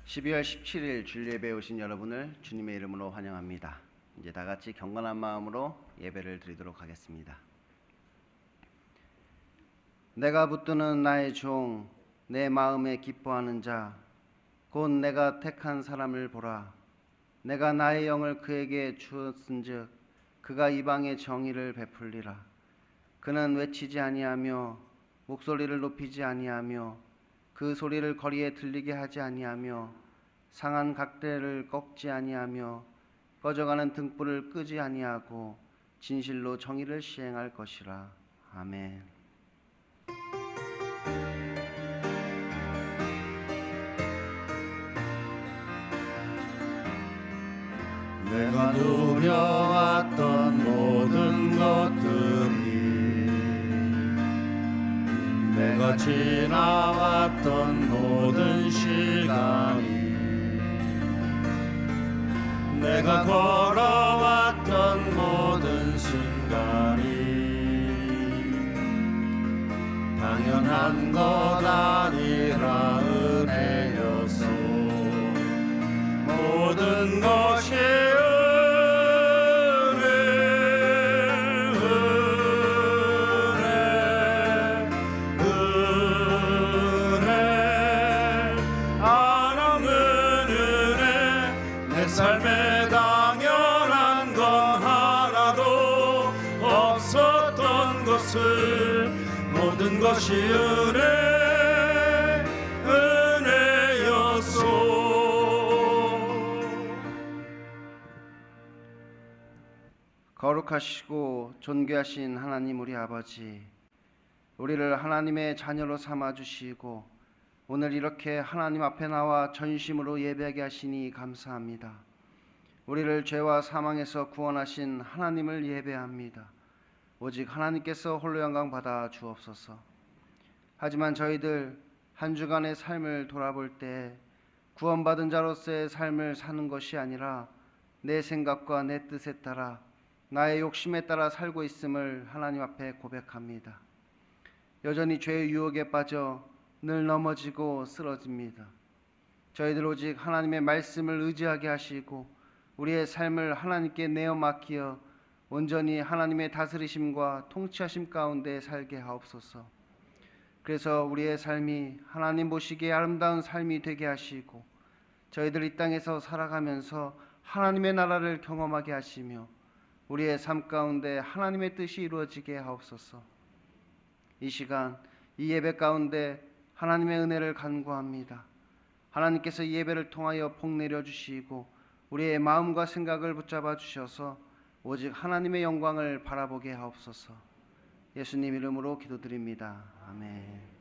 12월 17일 주일 예배에 오신 여러분을 주님의 이름으로 환영합니다. 이제 다 같이 경건한 마음으로 예배를 드리도록 하겠습니다. 내가 붙드는 나의 종, 내 마음에 기뻐하는 자, 곧 내가 택한 사람을 보라. 내가 나의 영을 그에게 주었은즉 그가 이방의 정의를 베풀리라. 그는 외치지 아니하며 목소리를 높이지 아니하며 그 소리를 거리에 들리게 하지 아니하며 상한 각대를 꺾지 아니하며 꺼져가는 등불을 끄지 아니하고 진실로 정의를 시행할 것이라. 아멘. 내가 누려왔던 모든 것들이, 내가 지나왔던 모든 시간이, 내가 걸어왔던 모든 순간이 당연한 것 아니라 은혜였소. 모든 것이 삶에 당연한 건 하나도 없었던 것을 모든 것이 은혜였소. 거룩하시고 존귀하신 하나님 우리 아버지, 우리를 하나님의 자녀로 삼아주시고 오늘 이렇게 하나님 앞에 나와 전심으로 예배하게 하시니 감사합니다. 우리를 죄와 사망에서 구원하신 하나님을 예배합니다. 오직 하나님께서 홀로 영광 받아 주옵소서. 하지만 저희들 한 주간의 삶을 돌아볼 때 구원받은 자로서의 삶을 사는 것이 아니라 내 생각과 내 뜻에 따라 나의 욕심에 따라 살고 있음을 하나님 앞에 고백합니다. 여전히 죄의 유혹에 빠져 늘 넘어지고 쓰러집니다. 저희들 오직 하나님의 말씀을 의지하게 하시고 우리의 삶을 하나님께 내어 맡기어 온전히 하나님의 다스리심과 통치하심 가운데 살게 하옵소서. 그래서 우리의 삶이 하나님 보시기에 아름다운 삶이 되게 하시고 저희들 이 땅에서 살아가면서 하나님의 나라를 경험하게 하시며 우리의 삶 가운데 하나님의 뜻이 이루어지게 하옵소서. 이 시간 이 예배 가운데 하나님의 은혜를 간구합니다. 하나님께서 이 예배를 통하여 복 내려주시고 우리의 마음과 생각을 붙잡아 주셔서 오직 하나님의 영광을 바라보게 하옵소서. 예수님 이름으로 기도드립니다. 아멘.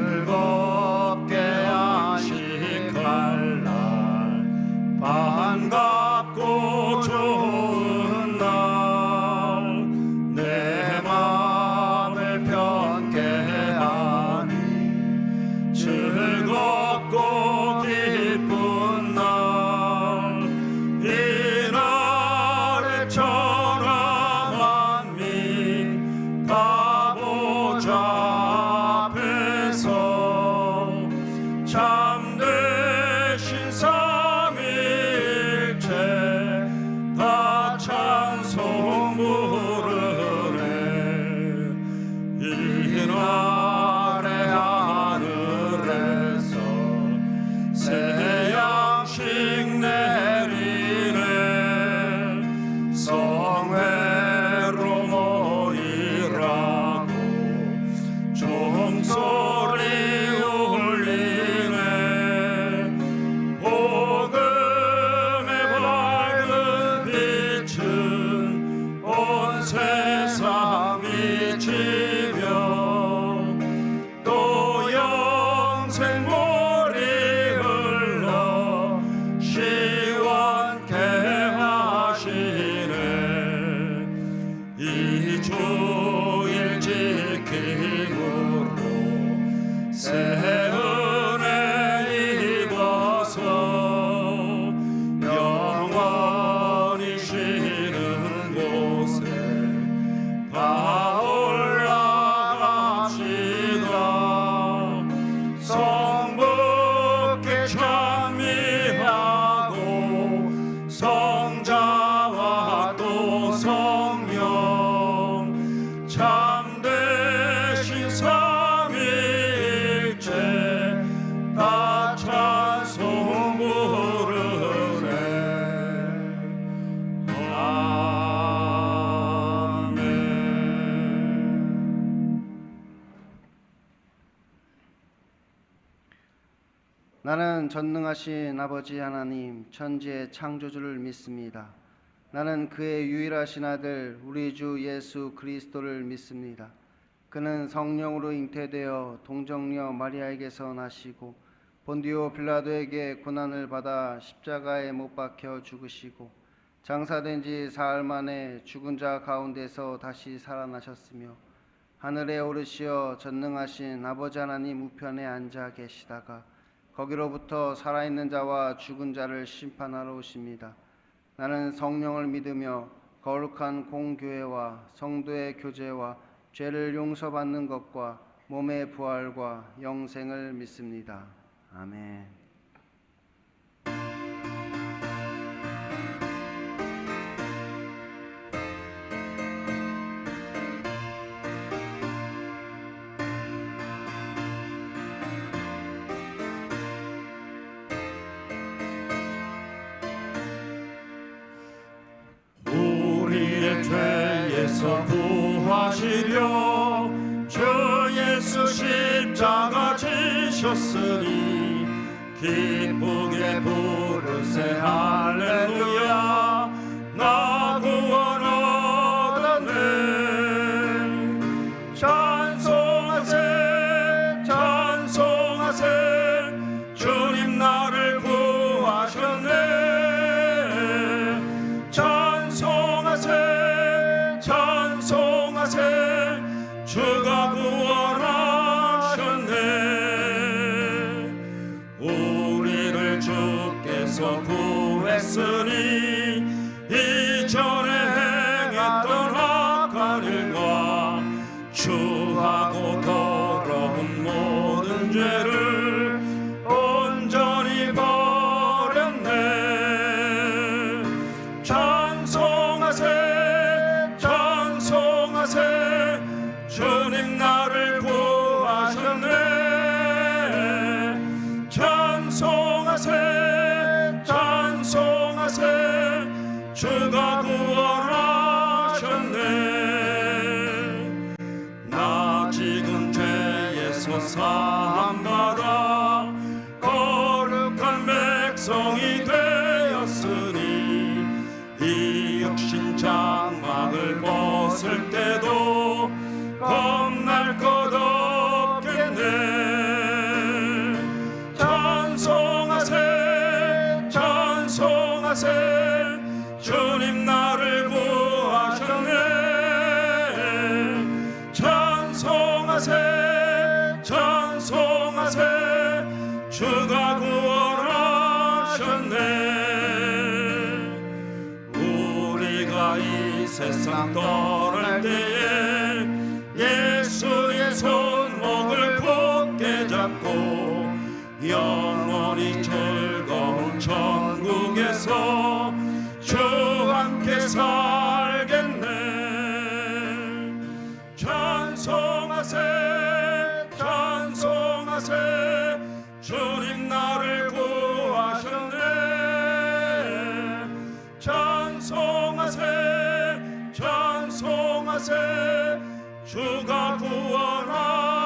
즐겁게 안식할 날, 반갑고 좋은 날, 내 맘을 편케 하니 즐겁고 기쁜 날, 이 날에 천하 만민 가보자 앞에서 나는 전능하신 아버지 하나님 천지의 창조주를 믿습니다. 나는 그의 유일하신 아들 우리 주 예수 그리스도를 믿습니다. 그는 성령으로 잉태되어 동정녀 마리아에게서 나시고 본디오 빌라도에게 고난을 받아 십자가에 못 박혀 죽으시고 장사된 지 사흘 만에 죽은 자 가운데서 다시 살아나셨으며 하늘에 오르시어 전능하신 아버지 하나님 우편에 앉아 계시다가 거기로부터 살아있는 자와 죽은 자를 심판하러 오십니다. 나는 성령을 믿으며 거룩한 공교회와 성도의 교제와 죄를 용서받는 것과 몸의 부활과 영생을 믿습니다. 아멘. 우리의 죄에서 구하시려 주 예수 십자가 지셨으니 기쁘게 부르세 할렐루야 나 구원 얻었네 찬송하세 찬송하세 주님 나를 구하셨네 찬송하세 찬송하세 주가 구원하셨네 우리를 주께서 구했으니 이전에 행했던 악한 일과 추하고 더러운 모든 죄를 온전히 버렸네 찬송하세 찬송하세 주님 나를 구하셨네 찬송하세 찬송하세 주가 구원하셨네 나 지금 죄에서 사함받아 거룩한 백성이 되었으니 이 육신 장막을 벗을 때도 겁날 것 없겠네 찬송하세 찬송하세 주님 나를 구하셨네 찬송하세 찬송하세 주가 구원하셨네 우리가 이 세상 떠날 때에 예수의 손목을 굳게 잡고 영원히 즐거운 천국에서 주와 함께 살겠네 찬송하세 찬송하세 주님 나를 구하셨네 찬송하세 찬송하세 주가 구원하셨네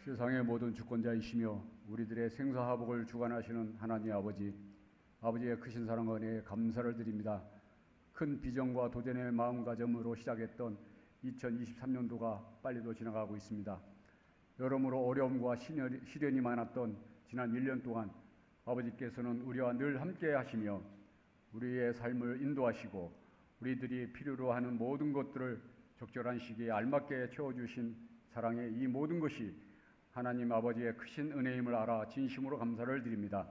세상의 모든 주권자이시며 우리들의 생사화복을 주관하시는 하나님 아버지, 아버지의 크신 사랑과 은혜에 감사를 드립니다. 큰 비전과 도전의 마음가짐으로 시작했던 2023년도가 빨리도 지나가고 있습니다. 여러모로 어려움과 시련이 많았던 지난 1년 동안 아버지께서는 우리와 늘 함께 하시며 우리의 삶을 인도하시고 우리들이 필요로 하는 모든 것들을 적절한 시기에 알맞게 채워주신 사랑의 이 모든 것이 하나님 아버지의 크신 은혜임을 알아 진심으로 감사를 드립니다.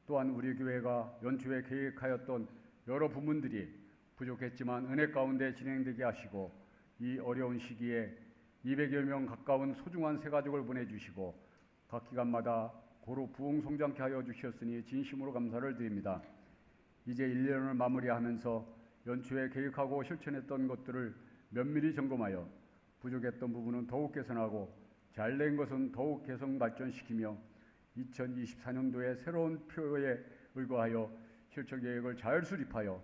또한 우리 교회가 연초에 계획하였던 여러 부문들이 부족했지만 은혜 가운데 진행되게 하시고 이 어려운 시기에 200여 명 가까운 소중한 새가족을 보내주시고 각 기간마다 고루 부흥성장케 하여 주셨으니 진심으로 감사를 드립니다. 이제 1년을 마무리하면서 연초에 계획하고 실천했던 것들을 면밀히 점검하여 부족했던 부분은 더욱 개선하고 잘된 것은 더욱 개선 발전시키며 2024년도에 새로운 표에 의거하여 실천 계획을 잘 수립하여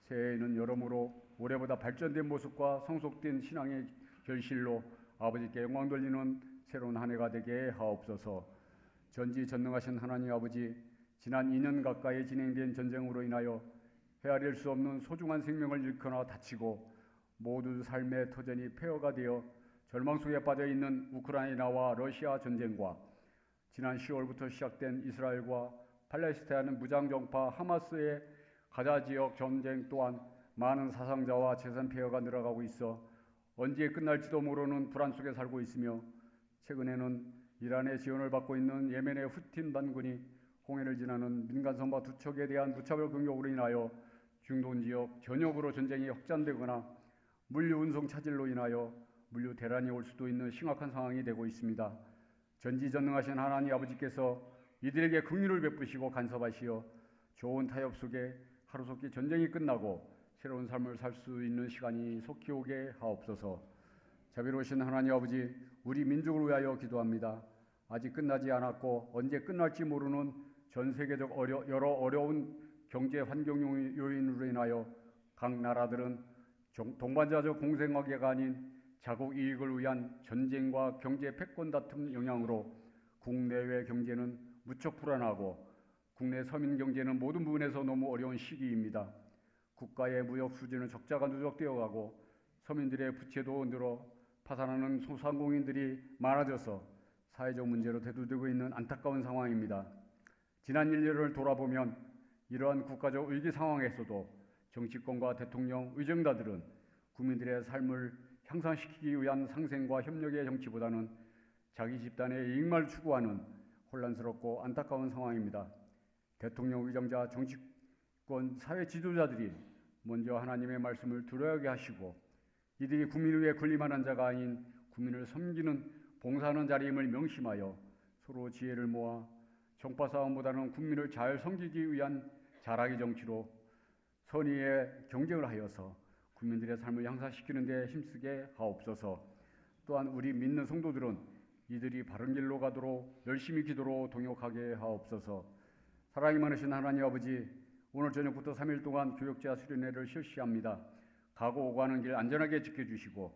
새해에는 여러모로 올해보다 발전된 모습과 성숙된 신앙의 결실로 아버지께 영광 돌리는 새로운 한 해가 되게 하옵소서. 전지전능하신 하나님 아버지, 지난 2년 가까이 진행된 전쟁으로 인하여 헤아릴 수 없는 소중한 생명을 잃거나 다치고 모두 삶의 터전이 폐허가 되어 절망 속에 빠져 있는 우크라이나와 러시아 전쟁과 지난 10월부터 시작된 이스라엘과 팔레스타인 무장정파 하마스의 가자 지역 전쟁 또한 많은 사상자와 재산 폐허가 늘어가고 있어 언제 끝날지도 모르는 불안 속에 살고 있으며, 최근에는 이란의 지원을 받고 있는 예멘의 후틴 반군이 홍해를 지나는 민간 선박 2척에 대한 무차별 공격으로 인하여 중동 지역 전역으로 전쟁이 확장되거나 물류 운송 차질로 인하여 물류 대란이 올 수도 있는 심각한 상황이 되고 있습니다. 전지전능하신 하나님 아버지께서 이들에게 긍휼을 베푸시고 간섭하시어 좋은 타협 속에 하루속히 전쟁이 끝나고 새로운 삶을 살 수 있는 시간이 속히 오게 하옵소서. 자비로우신 하나님 아버지, 우리 민족을 위하여 기도합니다. 아직 끝나지 않았고 언제 끝날지 모르는 전 세계적 여러 어려운 경제 환경 요인으로 인하여 각 나라들은 동반자적 공생관계가 아닌 자국 이익을 위한 전쟁과 경제 패권 다툼 영향으로 국내외 경제는 무척 불안하고 국내 서민 경제는 모든 부분에서 너무 어려운 시기입니다. 국가의 무역 수지는 적자가 누적되어 가고 서민들의 부채도 늘어 파산하는 소상공인들이 많아져서 사회적 문제로 대두되고 있는 안타까운 상황입니다. 지난 1년을 돌아보면 이러한 국가적 위기 상황에서도 정치권과 대통령, 의정가들은 국민들의 삶을 향상시키기 위한 상생과 협력의 정치보다는 자기 집단의 이익만 추구하는 혼란스럽고 안타까운 상황입니다. 대통령, 의정자, 정치권, 사회 지도자들이 먼저 하나님의 말씀을 들어야게 하시고 이들이 국민을 위해 군림하는 자가 아닌 국민을 섬기는 봉사하는 자리임을 명심하여 서로 지혜를 모아 정파 싸움보다는 국민을 잘 섬기기 위한 자라기 정치로 선의의 경쟁을 하여서 국민들의 삶을 향상시키는 데 힘쓰게 하옵소서. 또한 우리 믿는 성도들은 이들이 바른 길로 가도록 열심히 기도로 동역하게 하옵소서. 사랑이 많으신 하나님 아버지, 오늘 저녁부터 3일 동안 교역자 수련회를 실시합니다. 가고 오고 하는 길 안전하게 지켜주시고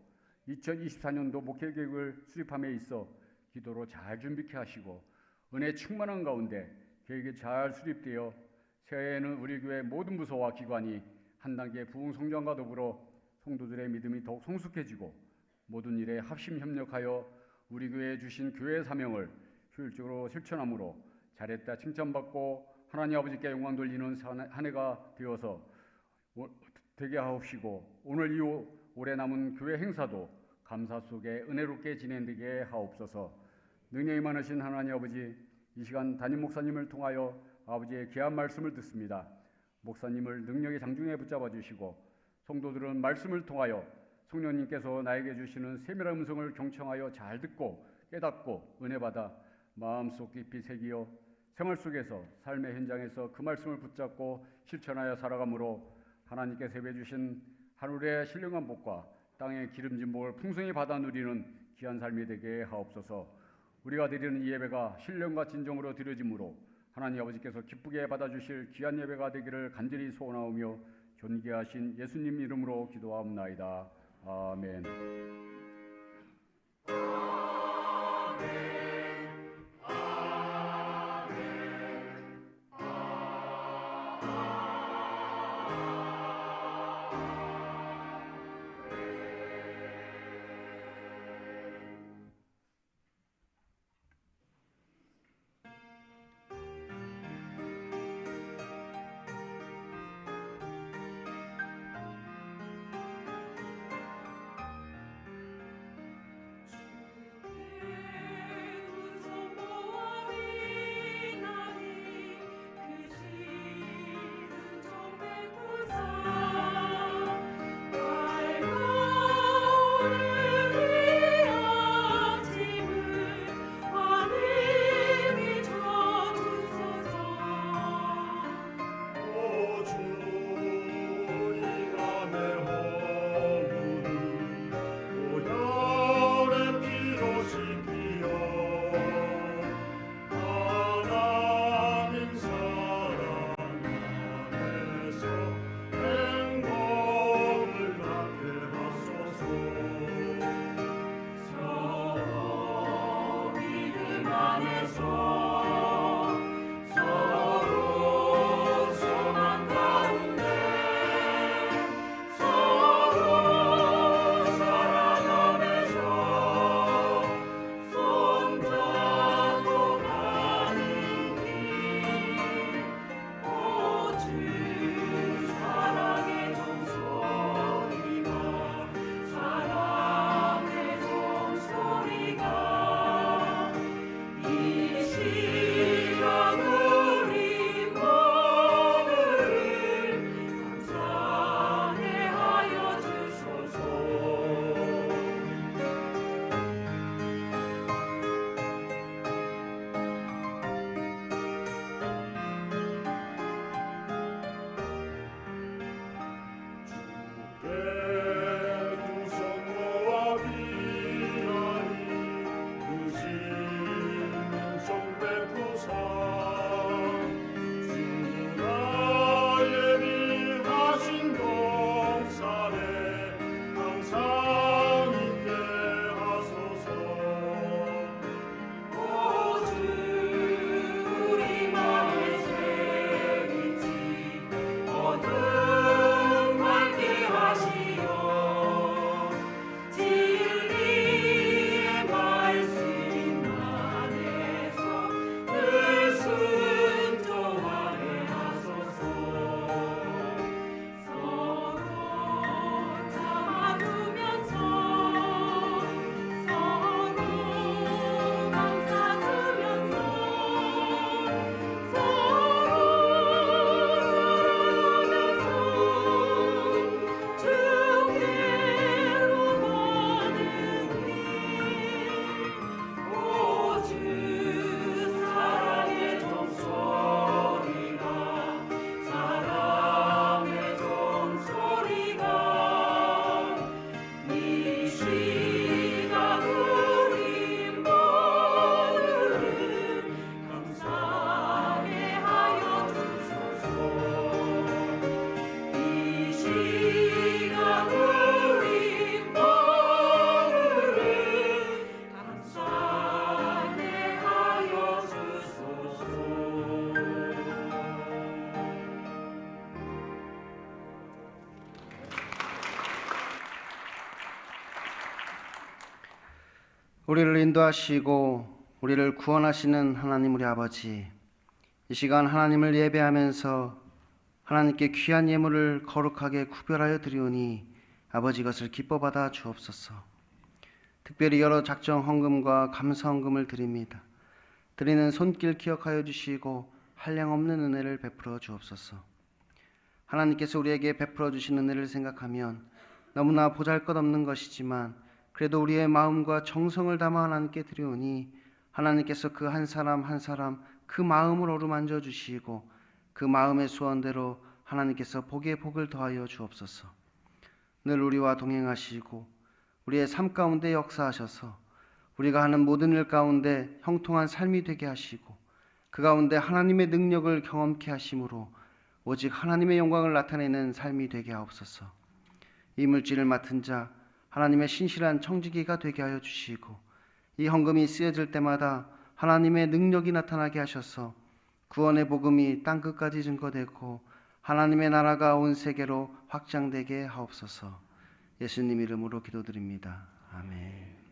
2024년도 목회 계획을 수립함에 있어 기도로 잘 준비케 하시고 은혜 충만한 가운데 계획이 잘 수립되어 새해에는 우리 교회 모든 부서와 기관이 한 단계 부흥 성장과 더불어 성도들의 믿음이 더욱 성숙해지고 모든 일에 합심 협력하여 우리 교회에 주신 교회 사명을 효율적으로 실천함으로 잘했다 칭찬받고 하나님 아버지께 영광 돌리는 한 해가 되어서 되게 하옵시고 오늘 이후 올해 남은 교회 행사도 감사 속에 은혜롭게 진행되게 하옵소서. 능력이 많으신 하나님 아버지, 이 시간 담임 목사님을 통하여 아버지의 귀한 말씀을 듣습니다. 목사님을 능력의 장중에 붙잡아 주시고 성도들은 말씀을 통하여 성령님께서 나에게 주시는 세밀한 음성을 경청하여 잘 듣고 깨닫고 은혜받아 마음속 깊이 새기어 생활 속에서 삶의 현장에서 그 말씀을 붙잡고 실천하여 살아가므로 하나님께서 예배 주신 하늘의 신령한 복과 땅의 기름진 복을 풍성히 받아 누리는 귀한 삶이 되게 하옵소서. 우리가 드리는 이 예배가 신령과 진정으로 드려짐으로 하나님 아버지께서 기쁘게 받아주실 귀한 예배가 되기를 간절히 소원하오며 존귀하신 예수님 이름으로 기도하옵나이다. 아멘. 우리를 인도하시고 우리를 구원하시는 하나님 우리 아버지, 이 시간 하나님을 예배하면서 하나님께 귀한 예물을 거룩하게 구별하여 드리오니 아버지 이것을 기뻐 받아 주옵소서. 특별히 여러 작정 헌금과 감사 헌금을 드립니다. 드리는 손길 기억하여 주시고 한량없는 은혜를 베풀어 주옵소서. 하나님께서 우리에게 베풀어 주신 은혜를 생각하면 너무나 보잘것없는 것이지만 그래도 우리의 마음과 정성을 담아 하나님께 드리오니 하나님께서 그 한 사람 한 사람 그 마음을 어루만져 주시고 그 마음의 소원대로 하나님께서 복에 복을 더하여 주옵소서. 늘 우리와 동행하시고 우리의 삶 가운데 역사하셔서 우리가 하는 모든 일 가운데 형통한 삶이 되게 하시고 그 가운데 하나님의 능력을 경험케 하심으로 오직 하나님의 영광을 나타내는 삶이 되게 하옵소서. 이 물질을 맡은 자 하나님의 신실한 청지기가 되게 하여 주시고 이 헌금이 쓰여질 때마다 하나님의 능력이 나타나게 하셔서 구원의 복음이 땅끝까지 증거되고 하나님의 나라가 온 세계로 확장되게 하옵소서. 예수님 이름으로 기도드립니다. 아멘.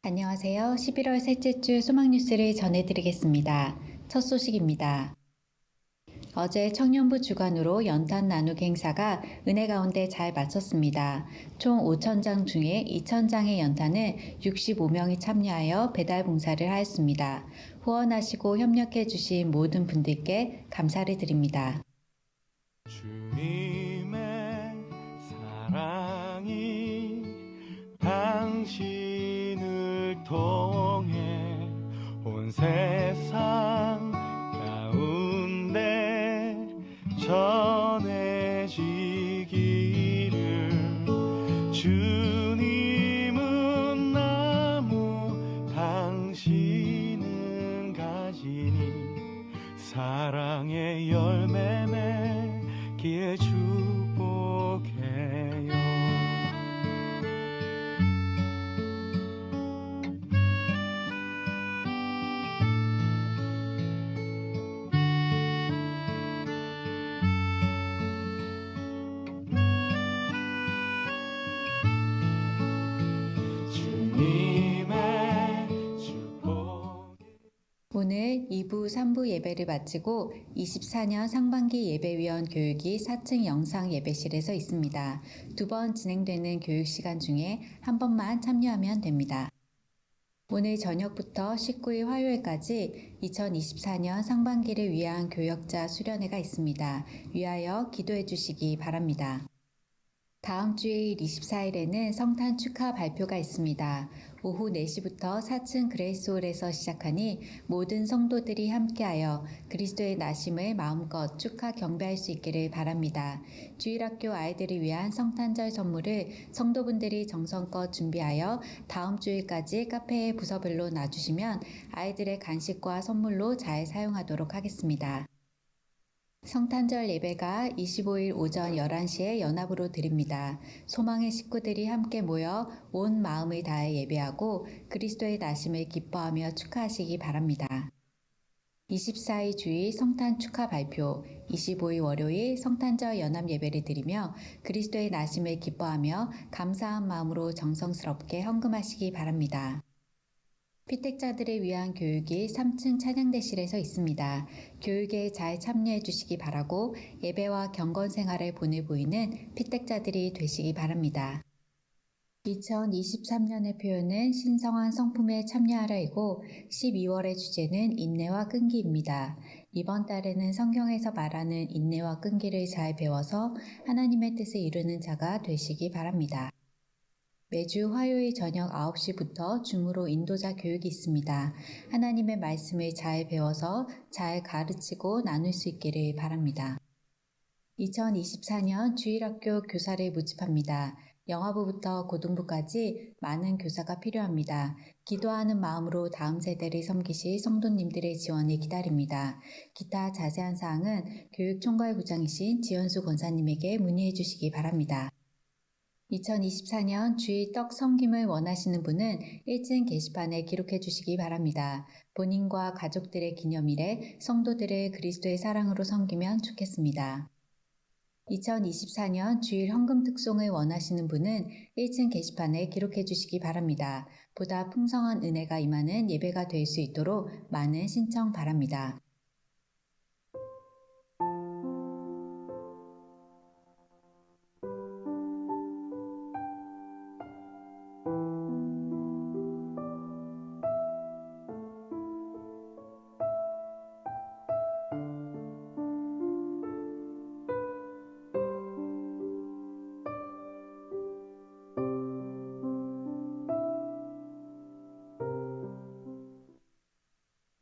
안녕하세요. 11월 셋째 주 소망 뉴스를 전해드리겠습니다. 첫 소식입니다. 어제 청년부 주관으로 연탄 나누기 행사가 은혜 가운데 잘 마쳤습니다. 총 5,000장 중에 2,000장의 연탄을 65명이 참여하여 배달 봉사를 하였습니다. 후원하시고 협력해 주신 모든 분들께 감사를 드립니다. 주님의 사랑이 당신을 통해 온 세상 가운데 전해지기를. 주님은 나무 당신은 가지니 사랑의 열매 맺기에 축복해요. 오늘 2부, 3부 예배를 마치고 24년 상반기 예배위원 교육이 4층 영상 예배실에서 있습니다. 2번 진행되는 교육 시간 중에 한 번만 참여하면 됩니다. 오늘 저녁부터 19일 화요일까지 2024년 상반기를 위한 교역자 수련회가 있습니다. 위하여 기도해 주시기 바랍니다. 다음 주일 24일에는 성탄 축하 발표가 있습니다. 오후 4시부터 4층 그레이스홀에서 시작하니 모든 성도들이 함께하여 그리스도의 나심을 마음껏 축하 경배할 수 있기를 바랍니다. 주일학교 아이들을 위한 성탄절 선물을 성도분들이 정성껏 준비하여 다음 주일까지 카페의 부서별로 놔주시면 아이들의 간식과 선물로 잘 사용하도록 하겠습니다. 성탄절 예배가 25일 오전 11시에 연합으로 드립니다. 소망의 식구들이 함께 모여 온 마음을 다해 예배하고 그리스도의 나심을 기뻐하며 축하하시기 바랍니다. 24일 주일 성탄 축하 발표, 25일 월요일 성탄절 연합 예배를 드리며 그리스도의 나심을 기뻐하며 감사한 마음으로 정성스럽게 헌금하시기 바랍니다. 피택자들을 위한 교육이 3층 찬양대실에서 있습니다. 교육에 잘 참여해 주시기 바라고 예배와 경건 생활을 본을 보이는 피택자들이 되시기 바랍니다. 2023년의 표현은 신성한 성품에 참여하라이고 12월의 주제는 인내와 끈기입니다. 이번 달에는 성경에서 말하는 인내와 끈기를 잘 배워서 하나님의 뜻을 이루는 자가 되시기 바랍니다. 매주 화요일 저녁 9시부터 줌으로 인도자 교육이 있습니다. 하나님의 말씀을 잘 배워서 잘 가르치고 나눌 수 있기를 바랍니다. 2024년 주일학교 교사를 모집합니다. 영아부부터 고등부까지 많은 교사가 필요합니다. 기도하는 마음으로 다음 세대를 섬기실 성도님들의 지원을 기다립니다. 기타 자세한 사항은 교육총괄부장이신 지연수 권사님에게 문의해 주시기 바랍니다. 2024년 주일 떡 섬김을 원하시는 분은 1층 게시판에 기록해 주시기 바랍니다. 본인과 가족들의 기념일에 성도들을 그리스도의 사랑으로 섬기면 좋겠습니다. 2024년 주일 헌금 특송을 원하시는 분은 1층 게시판에 기록해 주시기 바랍니다. 보다 풍성한 은혜가 임하는 예배가 될 수 있도록 많은 신청 바랍니다.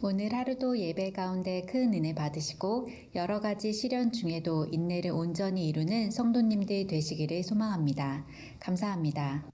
오늘 하루도 예배 가운데 큰 은혜 받으시고 여러 가지 시련 중에도 인내를 온전히 이루는 성도님들 되시기를 소망합니다. 감사합니다.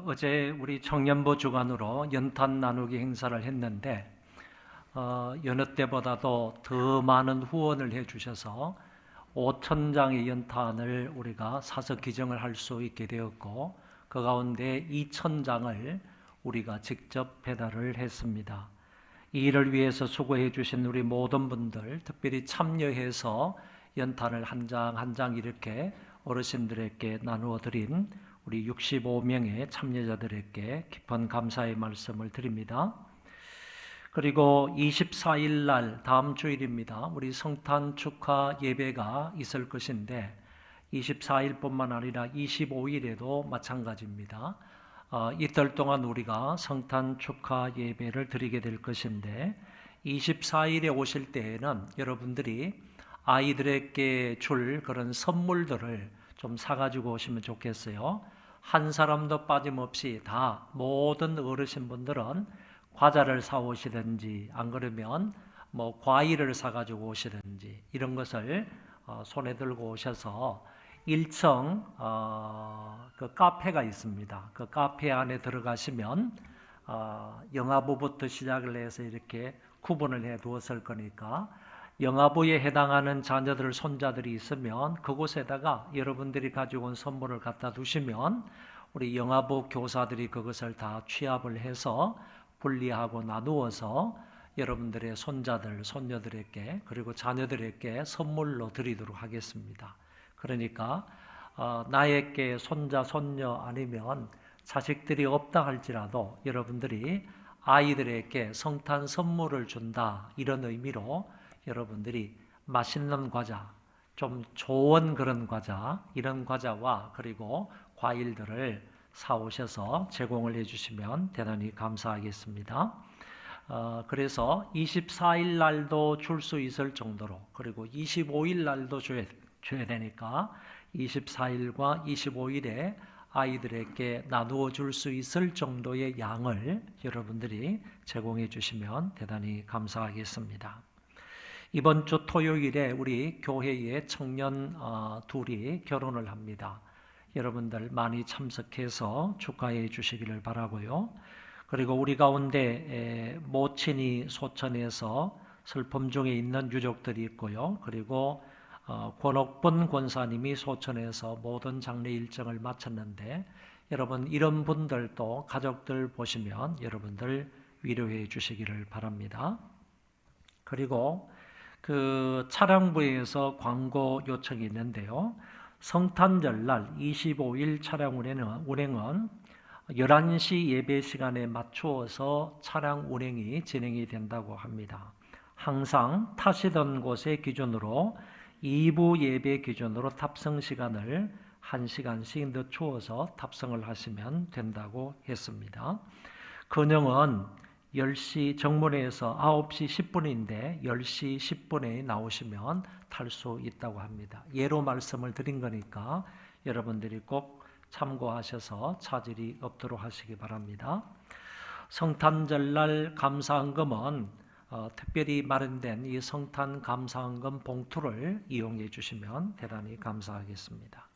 어제 우리 청년부 주관으로 연탄 나누기 행사를 했는데 여느 때보다도 더 많은 후원을 해주셔서 5,000장의 연탄을 우리가 사서 기증을 할 수 있게 되었고 그 가운데 2,000장을 우리가 직접 배달을 했습니다. 이 일을 위해서 수고해 주신 우리 모든 분들, 특별히 참여해서 연탄을 한 장 한 장 이렇게 어르신들에게 나누어 드린 우리 65명의 참여자들에게 깊은 감사의 말씀을 드립니다. 그리고 24일 날 다음 주일입니다. 우리 성탄 축하 예배가 있을 것인데 24일뿐만 아니라 25일에도 마찬가지입니다. 이틀 동안 우리가 성탄 축하 예배를 드리게 될 것인데 24일에 오실 때에는 여러분들이 아이들에게 줄 그런 선물들을 좀 사가지고 오시면 좋겠어요. 한 사람도 빠짐없이 다 모든 어르신분들은 과자를 사오시든지 안 그러면 뭐 과일을 사가지고 오시든지 이런 것을 손에 들고 오셔서 1층 그 카페가 있습니다. 그 카페 안에 들어가시면 영아부부터 시작을 해서 이렇게 구분을 해 두었을 거니까 영아부에 해당하는 자녀들, 손자들이 있으면 그곳에다가 여러분들이 가지고 온 선물을 갖다 두시면 우리 영아부 교사들이 그것을 다 취합을 해서 분리하고 나누어서 여러분들의 손자들, 손녀들에게 그리고 자녀들에게 선물로 드리도록 하겠습니다. 그러니까 나에게 손자, 손녀 아니면 자식들이 없다 할지라도 여러분들이 아이들에게 성탄 선물을 준다 이런 의미로 여러분들이 맛있는 과자, 좀 좋은 그런 과자, 이런 과자와 그리고 과일들을 사오셔서 제공을 해주시면 대단히 감사하겠습니다. 그래서 24일 날도 줄 수 있을 정도로 그리고 25일 날도 줘야 되니까 24일과 25일에 아이들에게 나누어 줄 수 있을 정도의 양을 여러분들이 제공해 주시면 대단히 감사하겠습니다. 이번 주 토요일에 우리 교회의 청년 둘이 결혼을 합니다. 여러분들 많이 참석해서 축하해 주시기를 바라고요. 그리고 우리 가운데 모친이 소천에서 슬픔 중에 있는 유족들이 있고요. 그리고 권옥분 권사님이 소천에서 모든 장례 일정을 마쳤는데 여러분 이런 분들도 가족들 보시면 여러분들 위로해 주시기를 바랍니다. 그리고 그 차량부에서 광고 요청이 있는데요. 성탄절날 25일 차량 운행은 11시 예배 시간에 맞추어서 차량 운행이 진행이 된다고 합니다. 항상 타시던 곳의 기준으로 2부 예배 기준으로 탑승 시간을 1시간씩 늦추어서 탑승을 하시면 된다고 했습니다. 근영은 10시 정문에서 9시 10분인데 10시 10분에 나오시면 탈 수 있다고 합니다. 예로 말씀을 드린 거니까 여러분들이 꼭 참고하셔서 차질이 없도록 하시기 바랍니다. 성탄절날 감사헌금은 특별히 마련된 이 성탄 감사헌금 봉투를 이용해 주시면 대단히 감사하겠습니다.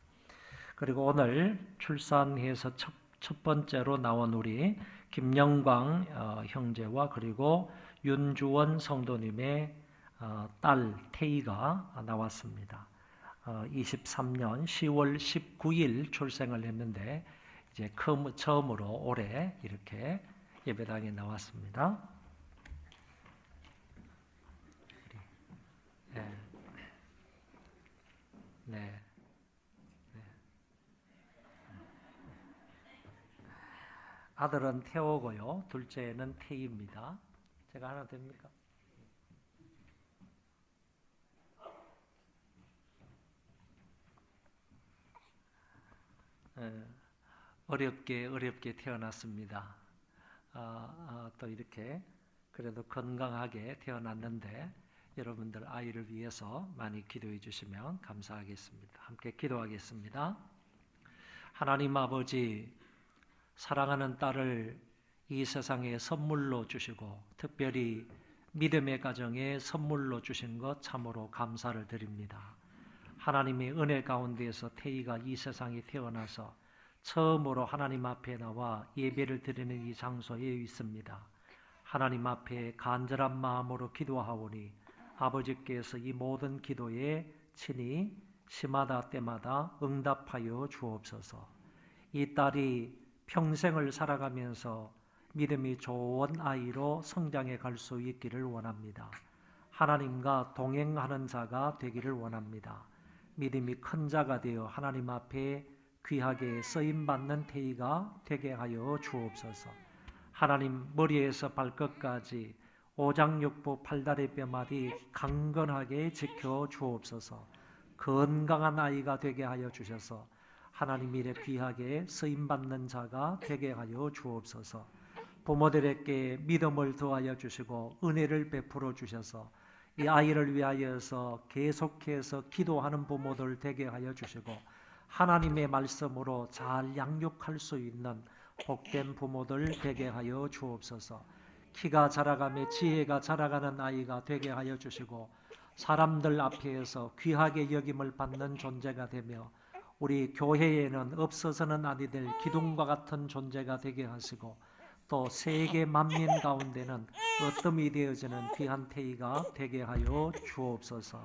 그리고 오늘 출산해서 첫 번째로 나온 우리 김영광 형제와 그리고 윤주원 성도님의 딸 태희가 나왔습니다. 23년 10월 19일 출생을 했는데 이제 처음으로 올해 이렇게 예배당에 나왔습니다. 네. 네. 아들은 태호고요. 둘째는 태희입니다. 제가 하나 됩니까? 어렵게 태어났습니다. 또 이렇게 그래도 건강하게 태어났는데 여러분들 아이를 위해서 많이 기도해 주시면 감사하겠습니다. 함께 기도하겠습니다. 하나님 아버지, 사랑하는 딸을 이 세상에 선물로 주시고 특별히 믿음의 가정에 선물로 주신 것 참으로 감사를 드립니다. 하나님의 은혜 가운데에서 태희가 이 세상에 태어나서 처음으로 하나님 앞에 나와 예배를 드리는 이 장소에 있습니다. 하나님 앞에 간절한 마음으로 기도하오니 아버지께서 이 모든 기도에 친히 시마다 때마다 응답하여 주옵소서. 이 딸이 평생을 살아가면서 믿음이 좋은 아이로 성장해 갈 수 있기를 원합니다. 하나님과 동행하는 자가 되기를 원합니다. 믿음이 큰 자가 되어 하나님 앞에 귀하게 쓰임받는 태희가 되게 하여 주옵소서. 하나님, 머리에서 발끝까지 오장육부 팔다리 뼈마디 강건하게 지켜 주옵소서. 건강한 아이가 되게 하여 주셔서 하나님 일에 귀하게 쓰임받는 자가 되게 하여 주옵소서. 부모들에게 믿음을 더하여 주시고 은혜를 베풀어 주셔서 이 아이를 위하여서 계속해서 기도하는 부모들 되게 하여 주시고 하나님의 말씀으로 잘 양육할 수 있는 복된 부모들 되게 하여 주옵소서. 키가 자라가며 지혜가 자라가는 아이가 되게 하여 주시고 사람들 앞에서 귀하게 여김을 받는 존재가 되며 우리 교회에는 없어서는 아니 될 기둥과 같은 존재가 되게 하시고 또 세계 만민 가운데는 어뜸이 되어지는 귀한 태희가 되게 하여 주옵소서.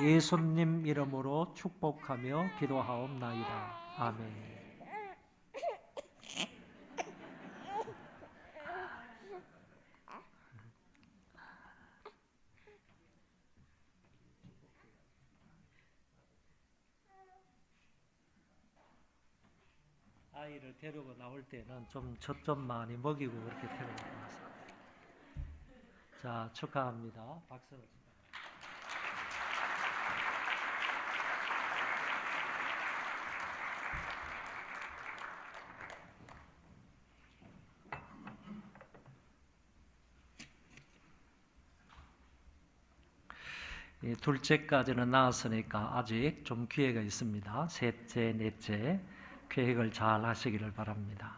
예수님 이름으로 축복하며 기도하옵나이다. 아멘. 아이를 데리고 나올 때는 좀 젖 좀 많이 먹이고 그렇게 데리고 나왔어요. 자, 축하합니다. 박수로. 둘째까지는 나왔으니까 아직 좀 기회가 있습니다. 셋째, 넷째 계획을 잘 하시기를 바랍니다.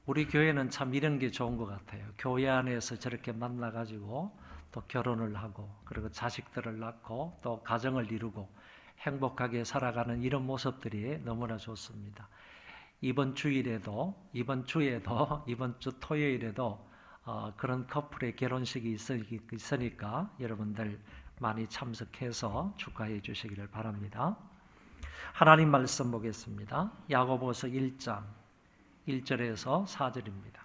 우리 교회는 참 이런 게 좋은 것 같아요. 교회 안에서 저렇게 만나가지고 또 결혼을 하고 그리고 자식들을 낳고 또 가정을 이루고 행복하게 살아가는 이런 모습들이 너무나 좋습니다. 이번 주에도 이번 주 토요일에도 그런 커플의 결혼식이 있으니까 여러분들 많이 참석해서 축하해 주시기를 바랍니다. 하나님 말씀 보겠습니다. 야고보서 1장 1절에서 4절입니다.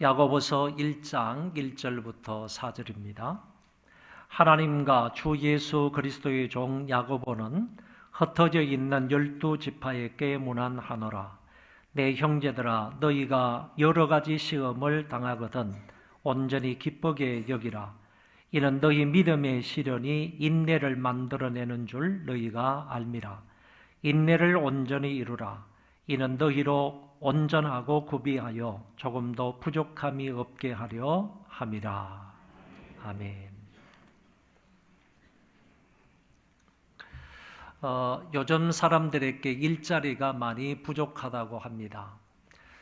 야고보서 1장 1절부터 4절입니다. 하나님과 주 예수 그리스도의 종 야고보는 흩어져 있는 12지파에 깨문안하노라. 내 형제들아, 너희가 여러 가지 시험을 당하거든 온전히 기쁘게 여기라. 이는 너희 믿음의 시련이 인내를 만들어내는 줄 너희가 알미라. 인내를 온전히 이루라. 이는 너희로 온전하고 구비하여 조금도 부족함이 없게 하려 함이라. 아멘. 요즘 사람들에게 일자리가 많이 부족하다고 합니다.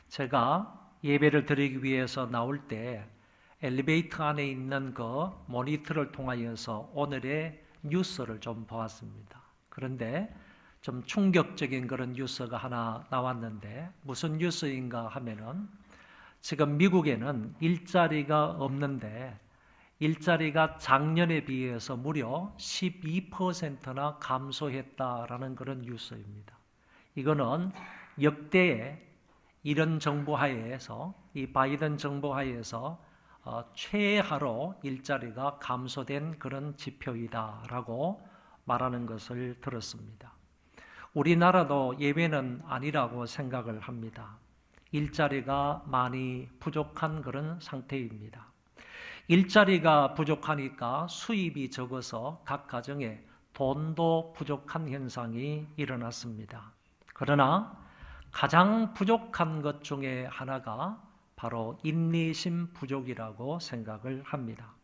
제가 예배를 드리기 위해서 나올 때 엘리베이터 안에 있는 그 모니터를 통하여서 오늘의 뉴스를 좀 보았습니다. 그런데 좀 충격적인 그런 뉴스가 하나 나왔는데 무슨 뉴스인가 하면은 지금 미국에는 일자리가 없는데 일자리가 작년에 비해서 무려 12%나 감소했다라는 그런 뉴스입니다. 이거는 역대의 이런 정부 하에서 이 바이든 정부 하에서 최하로 일자리가 감소된 그런 지표이다라고 말하는 것을 들었습니다. 우리나라도 예외는 아니라고 생각을 합니다. 일자리가 많이 부족한 그런 상태입니다. 일자리가 부족하니까 수입이 적어서 각 가정에 돈도 부족한 현상이 일어났습니다. 그러나 가장 부족한 것 중에 하나가 바로 인내심 부족이라고 생각을 합니다.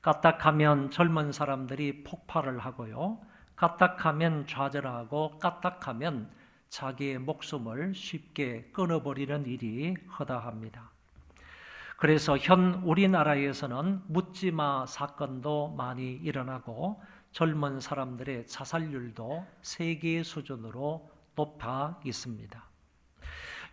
까딱하면 젊은 사람들이 폭발을 하고요. 까딱하면 좌절하고 까딱하면 자기의 목숨을 쉽게 끊어버리는 일이 허다합니다. 그래서 현 우리나라에서는 묻지마 사건도 많이 일어나고 젊은 사람들의 자살률도 세계 수준으로 높아 있습니다.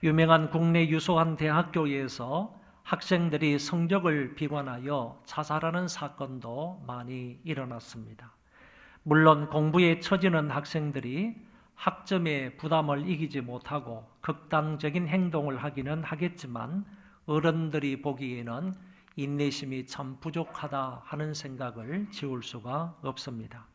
유명한 국내 유수한 대학교에서 학생들이 성적을 비관하여 자살하는 사건도 많이 일어났습니다. 물론 공부에 처지는 학생들이 학점의 부담을 이기지 못하고 극단적인 행동을 하기는 하겠지만 어른들이 보기에는 인내심이 참 부족하다 하는 생각을 지울 수가 없습니다.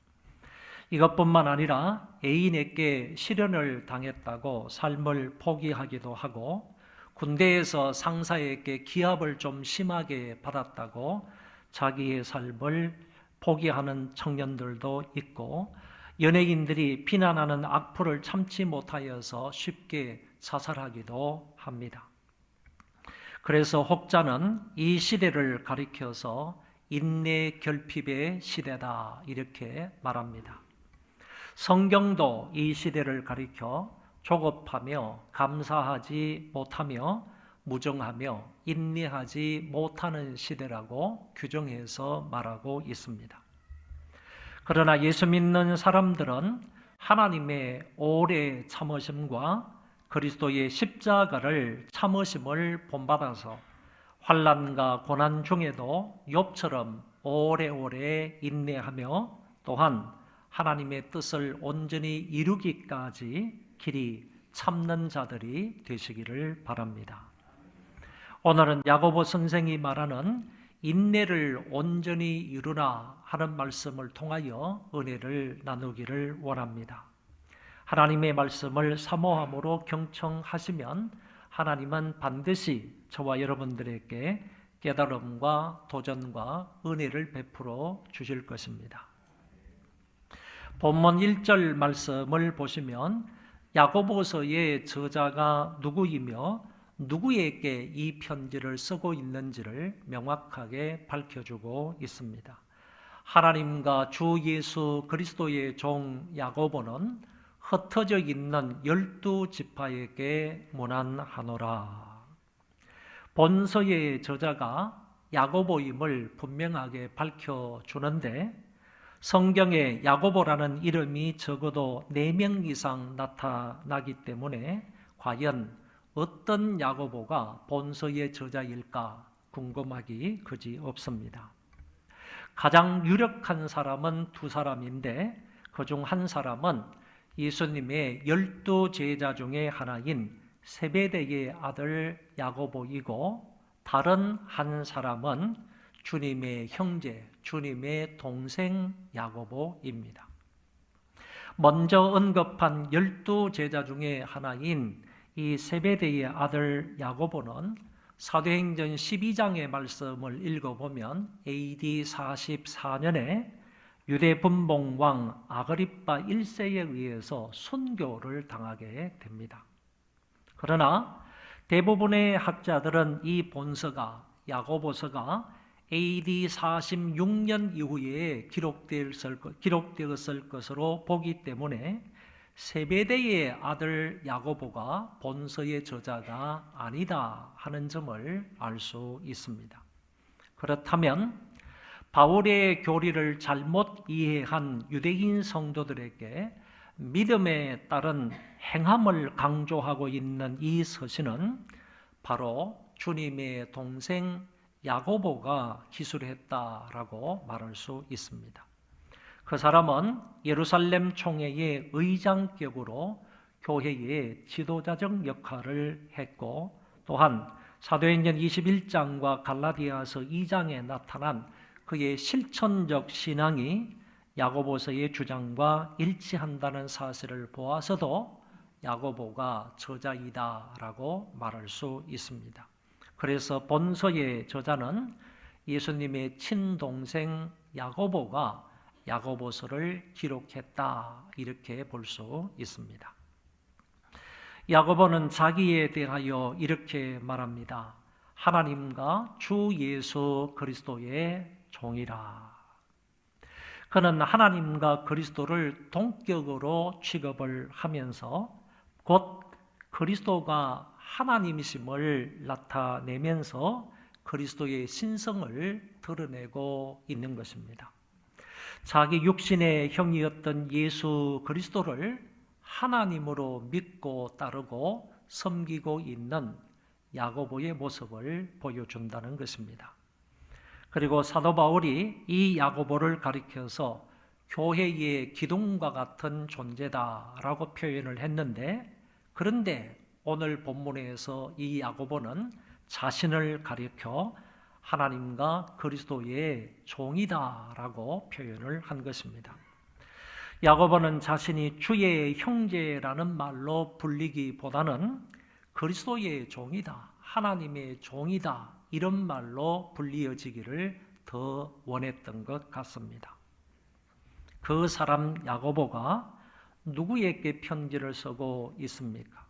이것뿐만 아니라 애인에게 실연을 당했다고 삶을 포기하기도 하고 군대에서 상사에게 기합을 좀 심하게 받았다고 자기의 삶을 포기하는 청년들도 있고 연예인들이 비난하는 악플을 참지 못하여서 쉽게 자살하기도 합니다. 그래서 혹자는 이 시대를 가리켜서 인내 결핍의 시대다 이렇게 말합니다. 성경도 이 시대를 가리켜 조급하며 감사하지 못하며 무정하며 인내하지 못하는 시대라고 규정해서 말하고 있습니다. 그러나 예수 믿는 사람들은 하나님의 오래 참으심과 그리스도의 십자가를 참으심을 본받아서 환난과 고난 중에도 욥처럼 오래오래 인내하며 또한 하나님의 뜻을 온전히 이루기까지 길이 참는 자들이 되시기를 바랍니다. 오늘은 야고보 선생이 말하는 인내를 온전히 이루라 하는 말씀을 통하여 은혜를 나누기를 원합니다. 하나님의 말씀을 사모함으로 경청하시면 하나님은 반드시 저와 여러분들에게 깨달음과 도전과 은혜를 베풀어 주실 것입니다. 본문 1절 말씀을 보시면 야고보서의 저자가 누구이며 누구에게 이 편지를 쓰고 있는지를 명확하게 밝혀주고 있습니다. 하나님과 주 예수 그리스도의 종 야고보는 흩어져 있는 12지파에게 문안하노라. 본서의 저자가 야고보임을 분명하게 밝혀주는데 성경에 야고보라는 이름이 적어도 4명 이상 나타나기 때문에 과연 어떤 야고보가 본서의 저자일까 궁금하기 그지 없습니다. 가장 유력한 사람은 2사람인데 그중 한 사람은 예수님의 12제자 중에 하나인 세베대의 아들 야고보이고 다른 한 사람은 주님의 형제, 주님의 동생 야고보입니다. 먼저 언급한 12제자 중에 하나인 이 세베대의 아들 야고보는 사도행전 12장의 말씀을 읽어보면 AD 44년에 유대 분봉왕 아그리빠 1세에 의해서 순교를 당하게 됩니다. 그러나 대부분의 학자들은 이 본서가 야고보서가 AD 46년 이후에 기록되었을 것으로 보기 때문에 세베대의 아들 야고보가 본서의 저자가 아니다 하는 점을 알 수 있습니다. 그렇다면 바울의 교리를 잘못 이해한 유대인 성도들에게 믿음에 따른 행함을 강조하고 있는 이 서신은 바로 주님의 동생 야고보가 기술했다라고 말할 수 있습니다. 그 사람은 예루살렘 총회의 의장격으로 교회의 지도자적 역할을 했고 또한 사도행전 21장과 갈라디아서 2장에 나타난 그의 실천적 신앙이 야고보서의 주장과 일치한다는 사실을 보아서도 야고보가 저자이다라고 말할 수 있습니다. 그래서 본서의 저자는 예수님의 친동생 야고보가 야고보서를 기록했다 이렇게 볼 수 있습니다. 야고보는 자기에 대하여 이렇게 말합니다. 하나님과 주 예수 그리스도의 종이라. 그는 하나님과 그리스도를 동격으로 취급을 하면서 곧 그리스도가 하나님이심을 나타내면서 그리스도의 신성을 드러내고 있는 것입니다. 자기 육신의 형이었던 예수 그리스도를 하나님으로 믿고 따르고 섬기고 있는 야고보의 모습을 보여준다는 것입니다. 그리고 사도 바울이 이 야고보를 가리켜서 교회의 기둥과 같은 존재다라고 표현을 했는데, 그런데 오늘 본문에서 이 야고보는 자신을 가리켜 하나님과 그리스도의 종이다라고 표현을 한 것입니다. 야고보는 자신이 주의 형제라는 말로 불리기보다는 그리스도의 종이다, 하나님의 종이다, 이런 말로 불리어지기를 더 원했던 것 같습니다. 그 사람 야고보가 누구에게 편지를 쓰고 있습니까?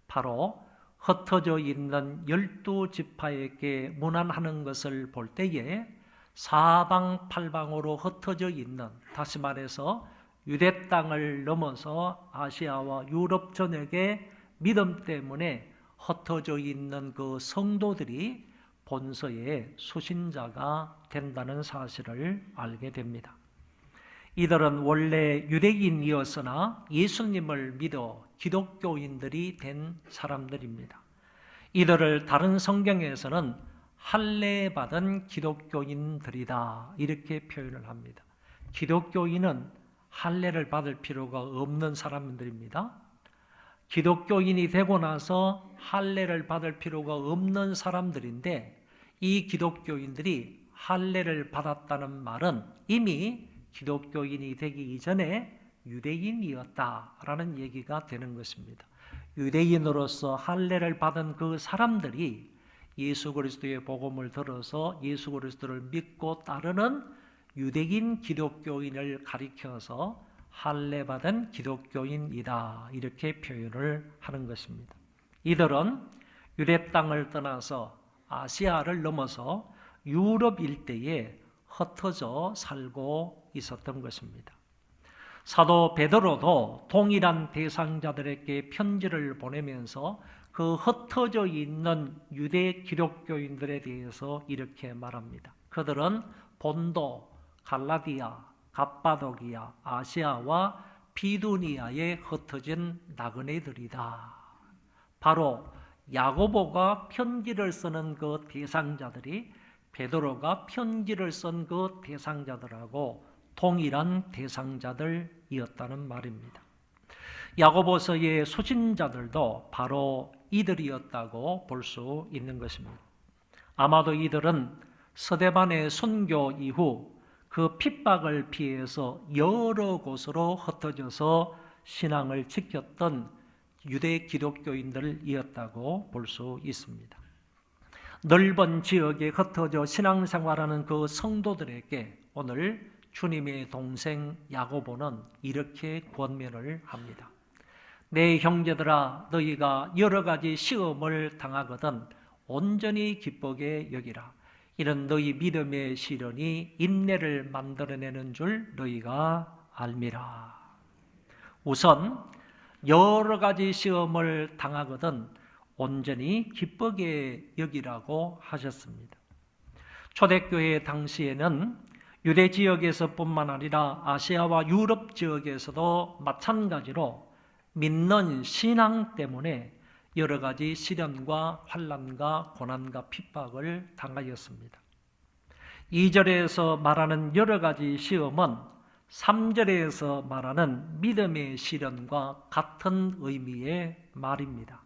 바로 흩어져 있는 12지파에게 문안하는 것을 볼 때에 사방팔방으로 흩어져 있는, 다시 말해서 유대 땅을 넘어서 아시아와 유럽 전역에 믿음 때문에 흩어져 있는 그 성도들이 본서의 수신자가 된다는 사실을 알게 됩니다. 이들은 원래 유대인이었으나 예수님을 믿어 기독교인들이 된 사람들입니다. 이들을 다른 성경에서는 할례받은 기독교인들이다 이렇게 표현을 합니다. 기독교인은 할례를 받을 필요가 없는 사람들입니다. 기독교인이 되고 나서 할례를 받을 필요가 없는 사람들인데, 이 기독교인들이 할례를 받았다는 말은 이미 기독교인이 되기 이전에 유대인이었다라는 얘기가 되는 것입니다. 유대인으로서 할례를 받은 그 사람들이 예수 그리스도의 복음을 들어서 예수 그리스도를 믿고 따르는 유대인 기독교인을 가리켜서 할례받은 기독교인이다 이렇게 표현을 하는 것입니다. 이들은 유대 땅을 떠나서 아시아를 넘어서 유럽 일대에 흩어져 살고 있었던 것입니다. 사도 베드로도 동일한 대상자들에게 편지를 보내면서 그 흩어져 있는 유대 기독교인들에 대해서 이렇게 말합니다. 그들은 본도, 갈라디아, 갑바도기아, 아시아와 비두니아에 흩어진 나그네들이다. 바로 야고보가 편지를 쓰는 그 대상자들이 베드로가 편지를 쓴 그 대상자들하고 동일한 대상자들이었다는 말입니다. 야고보서의 수신자들도 바로 이들이었다고 볼 수 있는 것입니다. 아마도 이들은 스데반의 순교 이후 그 핍박을 피해서 여러 곳으로 흩어져서 신앙을 지켰던 유대 기독교인들이었다고 볼 수 있습니다. 넓은 지역에 흩어져 신앙생활하는 그 성도들에게 오늘 주님의 동생 야고보는 이렇게 권면을 합니다. 내 형제들아, 너희가 여러 가지 시험을 당하거든 온전히 기쁘게 여기라. 이런 너희 믿음의 시련이 인내를 만들어내는 줄 너희가 알미라. 우선 여러 가지 시험을 당하거든 온전히 기쁘게 여기라고 하셨습니다. 초대교회 당시에는 유대 지역에서뿐만 아니라 아시아와 유럽 지역에서도 마찬가지로 믿는 신앙 때문에 여러 가지 시련과 환난과 고난과 핍박을 당하였습니다. 2절에서 말하는 여러 가지 시험은 3절에서 말하는 믿음의 시련과 같은 의미의 말입니다.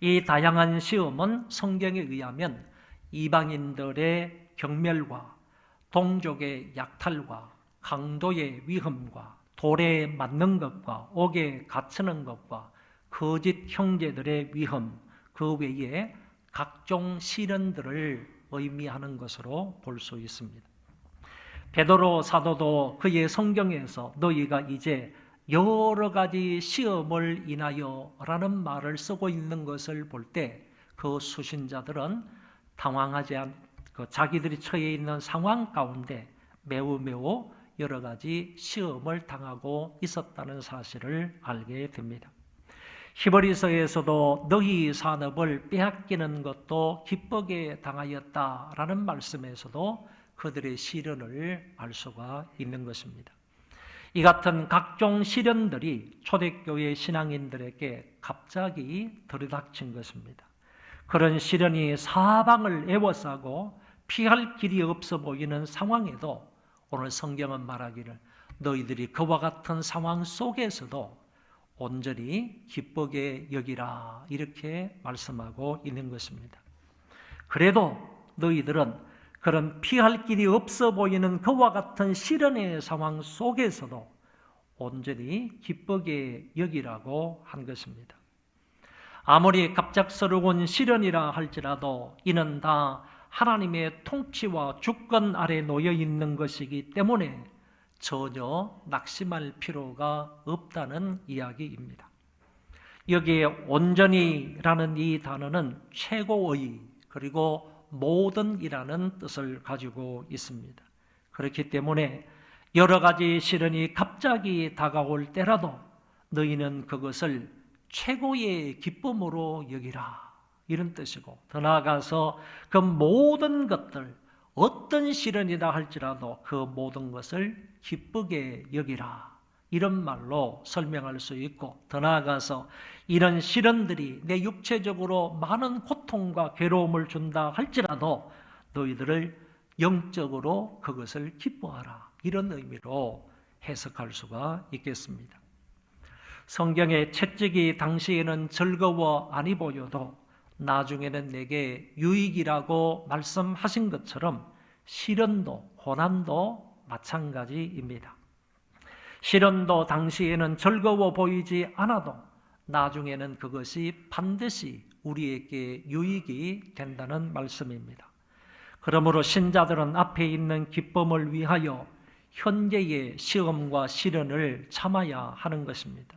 이 다양한 시험은 성경에 의하면 이방인들의 경멸과 동족의 약탈과 강도의 위험과 돌에 맞는 것과 옥에 갇히는 것과 거짓 형제들의 위험, 그 외에 각종 시련들을 의미하는 것으로 볼 수 있습니다. 베드로 사도도 그의 성경에서 너희가 이제 여러 가지 시험을 인하여 라는 말을 쓰고 있는 것을 볼 때 그 수신자들은 당황하지 않고 자기들이 처해 있는 상황 가운데 매우 여러 가지 시험을 당하고 있었다는 사실을 알게 됩니다. 히브리서에서도 너희 산업을 빼앗기는 것도 기쁘게 당하였다라는 말씀에서도 그들의 시련을 알 수가 있는 것입니다. 이 같은 각종 시련들이 초대교회 신앙인들에게 갑자기 들이닥친 것입니다. 그런 시련이 사방을 에워싸고 피할 길이 없어 보이는 상황에도 오늘 성경은 말하기를 너희들이 그와 같은 상황 속에서도 온전히 기쁘게 여기라 이렇게 말씀하고 있는 것입니다. 그래도 너희들은 그런 피할 길이 없어 보이는 그와 같은 시련의 상황 속에서도 온전히 기쁘게 여기라고 한 것입니다. 아무리 갑작스러운 시련이라 할지라도 이는 다 하나님의 통치와 주권 아래 놓여 있는 것이기 때문에 전혀 낙심할 필요가 없다는 이야기입니다. 여기에 온전히라는 이 단어는 최고의 그리고 모든이라는 뜻을 가지고 있습니다. 그렇기 때문에 여러 가지 시련이 갑자기 다가올 때라도 너희는 그것을 최고의 기쁨으로 여기라 이런 뜻이고, 더 나아가서 그 모든 것들 어떤 시련이다 할지라도 그 모든 것을 기쁘게 여기라 이런 말로 설명할 수 있고, 더 나아가서 이런 시련들이 내 육체적으로 많은 고통과 괴로움을 준다 할지라도 너희들을 영적으로 그것을 기뻐하라 이런 의미로 해석할 수가 있겠습니다. 성경의 채찍이 당시에는 즐거워 아니 보여도 나중에는 내게 유익이라고 말씀하신 것처럼 시련도 고난도 마찬가지입니다. 시련도 당시에는 즐거워 보이지 않아도 나중에는 그것이 반드시 우리에게 유익이 된다는 말씀입니다. 그러므로 신자들은 앞에 있는 기쁨을 위하여 현재의 시험과 시련을 참아야 하는 것입니다.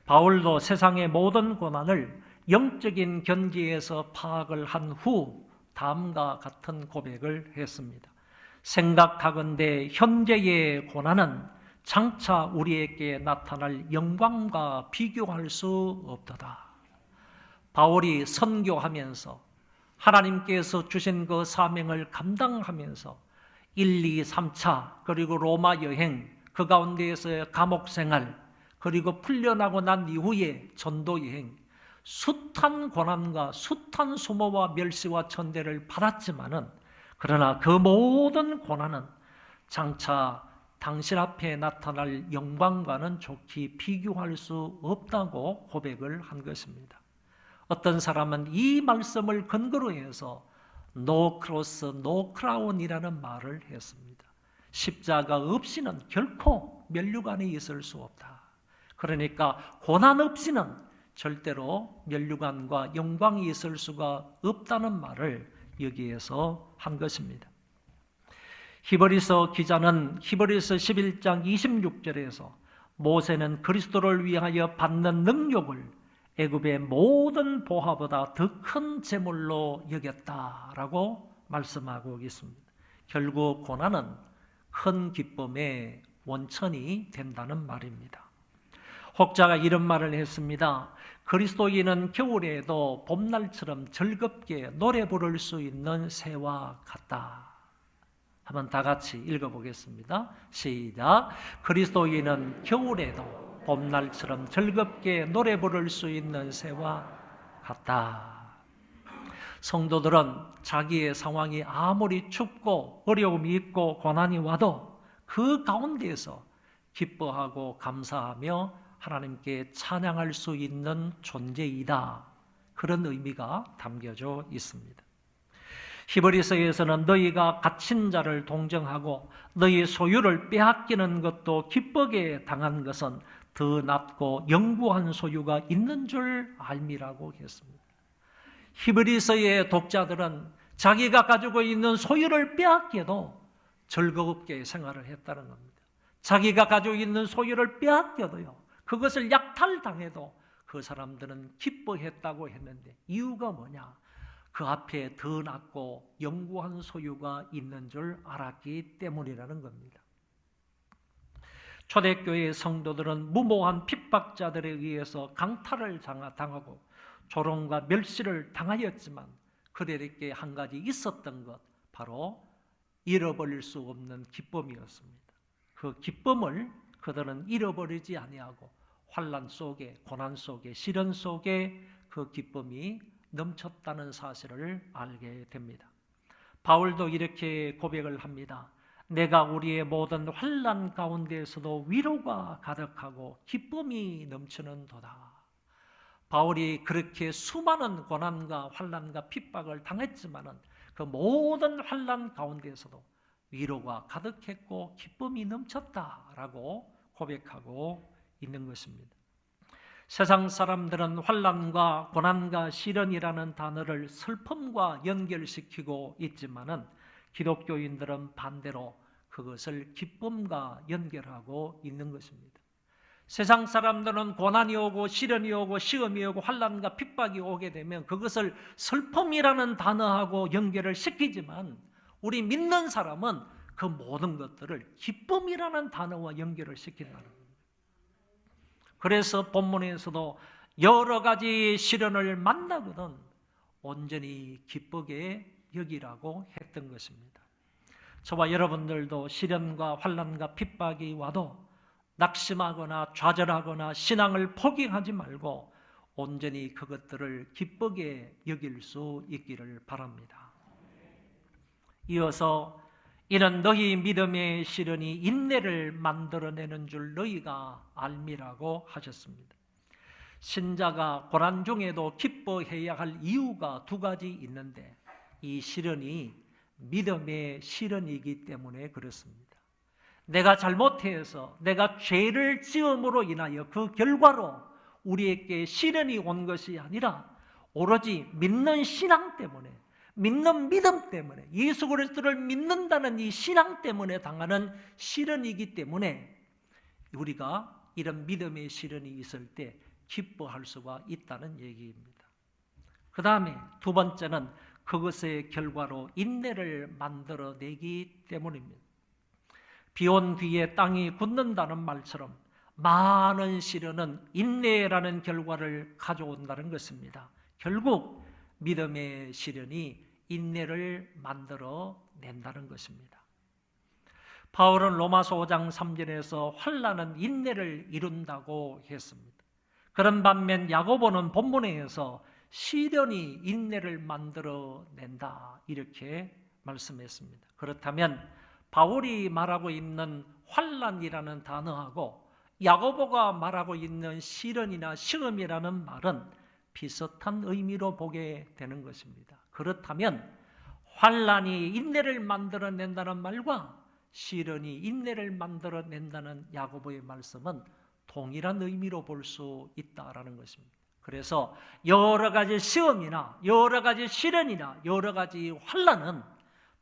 바울도 세상의 모든 고난을 영적인 견지에서 파악을 한 후 다음과 같은 고백을 했습니다. 생각하건대 현재의 고난은 장차 우리에게 나타날 영광과 비교할 수 없도다. 바울이 선교하면서 하나님께서 주신 그 사명을 감당하면서 1, 2, 3차 그리고 로마 여행, 그 가운데에서의 감옥 생활, 그리고 풀려나고 난 이후에 전도 여행, 숱한 고난과 숱한 수모와 멸시와 천대를 받았지만은, 그러나 그 모든 고난은 장차 당신 앞에 나타날 영광과는 좋게 비교할 수 없다고 고백을 한 것입니다. 어떤 사람은 이 말씀을 근거로 해서 No cross, no crown이라는 말을 했습니다. 십자가 없이는 결코 면류관이 있을 수 없다. 그러니까 고난 없이는 절대로 면류관과 영광이 있을 수가 없다는 말을 여기에서 한 것입니다. 히브리서 기자는 히브리서 11장 26절에서 모세는 그리스도를 위하여 받는 능력을 애굽의 모든 보화보다 더 큰 재물로 여겼다라고 말씀하고 있습니다. 결국 고난은 큰 기쁨의 원천이 된다는 말입니다. 혹자가 이런 말을 했습니다. 그리스도인은 겨울에도 봄날처럼 즐겁게 노래 부를 수 있는 새와 같다. 한번 다 같이 읽어보겠습니다. 시작. 그리스도인은 겨울에도 봄날처럼 즐겁게 노래 부를 수 있는 새와 같다. 성도들은 자기의 상황이 아무리 춥고 어려움이 있고 고난이 와도 그 가운데에서 기뻐하고 감사하며 하나님께 찬양할 수 있는 존재이다. 그런 의미가 담겨져 있습니다. 히브리서에서는 너희가 갇힌 자를 동정하고 너희 소유를 빼앗기는 것도 기쁘게 당한 것은 더 낫고 영구한 소유가 있는 줄 알미라고 했습니다. 히브리서의 독자들은 자기가 가지고 있는 소유를 빼앗겨도 즐겁게 생활을 했다는 겁니다. 자기가 가지고 있는 소유를 빼앗겨도요, 그것을 약탈당해도 그 사람들은 기뻐했다고 했는데 이유가 뭐냐? 그 앞에 더 낫고 영구한 소유가 있는 줄 알았기 때문이라는 겁니다. 초대교회 성도들은 무모한 핍박자들에 의해서 강탈을 당하고 조롱과 멸시를 당하였지만 그들에게 한 가지 있었던 것, 바로 잃어버릴 수 없는 기쁨이었습니다. 그 기쁨을 그들은 잃어버리지 아니하고 환난 속에, 고난 속에, 시련 속에 그 기쁨이 넘쳤다는 사실을 알게 됩니다. 바울도 이렇게 고백을 합니다. 내가 우리의 모든 환난 가운데에서도 위로가 가득하고 기쁨이 넘치는도다. 바울이 그렇게 수많은 고난과 환난과 핍박을 당했지만은 그 모든 환난 가운데에서도 위로가 가득했고 기쁨이 넘쳤다라고 고백하고 있는 것입니다. 세상 사람들은 환난과 고난과 시련이라는 단어를 슬픔과 연결시키고 있지만은 기독교인들은 반대로 그것을 기쁨과 연결하고 있는 것입니다. 세상 사람들은 고난이 오고 시련이 오고 시험이 오고 환난과 핍박이 오게 되면 그것을 슬픔이라는 단어하고 연결을 시키지만 우리 믿는 사람은 그 모든 것들을 기쁨이라는 단어와 연결을 시킨다는 겁니다. 그래서 본문에서도 여러 가지 시련을 만나거든 온전히 기쁘게 여기라고 했던 것입니다. 저와 여러분들도 시련과 환난과 핍박이 와도 낙심하거나 좌절하거나 신앙을 포기하지 말고 온전히 그것들을 기쁘게 여길 수 있기를 바랍니다. 이어서 이는 너희 믿음의 시련이 인내를 만들어내는 줄 너희가 알미라고 하셨습니다. 신자가 고난 중에도 기뻐해야 할 이유가 두 가지 있는데 이 시련이 믿음의 시련이기 때문에 그렇습니다. 내가 잘못해서 내가 죄를 지음으로 인하여 그 결과로 우리에게 시련이 온 것이 아니라 오로지 믿는 신앙 때문에 믿는 믿음 때문에 예수 그리스도를 믿는다는 이 신앙 때문에 당하는 시련이기 때문에 우리가 이런 믿음의 시련이 있을 때 기뻐할 수가 있다는 얘기입니다. 그 다음에 두 번째는 그것의 결과로 인내를 만들어내기 때문입니다. 비온 뒤에 땅이 굳는다는 말처럼 많은 시련은 인내라는 결과를 가져온다는 것입니다. 결국 믿음의 시련이 인내를 만들어낸다는 것입니다. 바울은 로마서 5장 3절에서 환난은 인내를 이룬다고 했습니다. 그런 반면 야고보는 본문에서 시련이 인내를 만들어낸다 이렇게 말씀했습니다. 그렇다면 바울이 말하고 있는 환난이라는 단어하고 야고보가 말하고 있는 시련이나 시험이라는 말은 비슷한 의미로 보게 되는 것입니다. 그렇다면 환난이 인내를 만들어낸다는 말과 시련이 인내를 만들어낸다는 야고보의 말씀은 동일한 의미로 볼 수 있다라는 것입니다. 그래서 여러 가지 시험이나 여러 가지 시련이나 여러 가지 환난은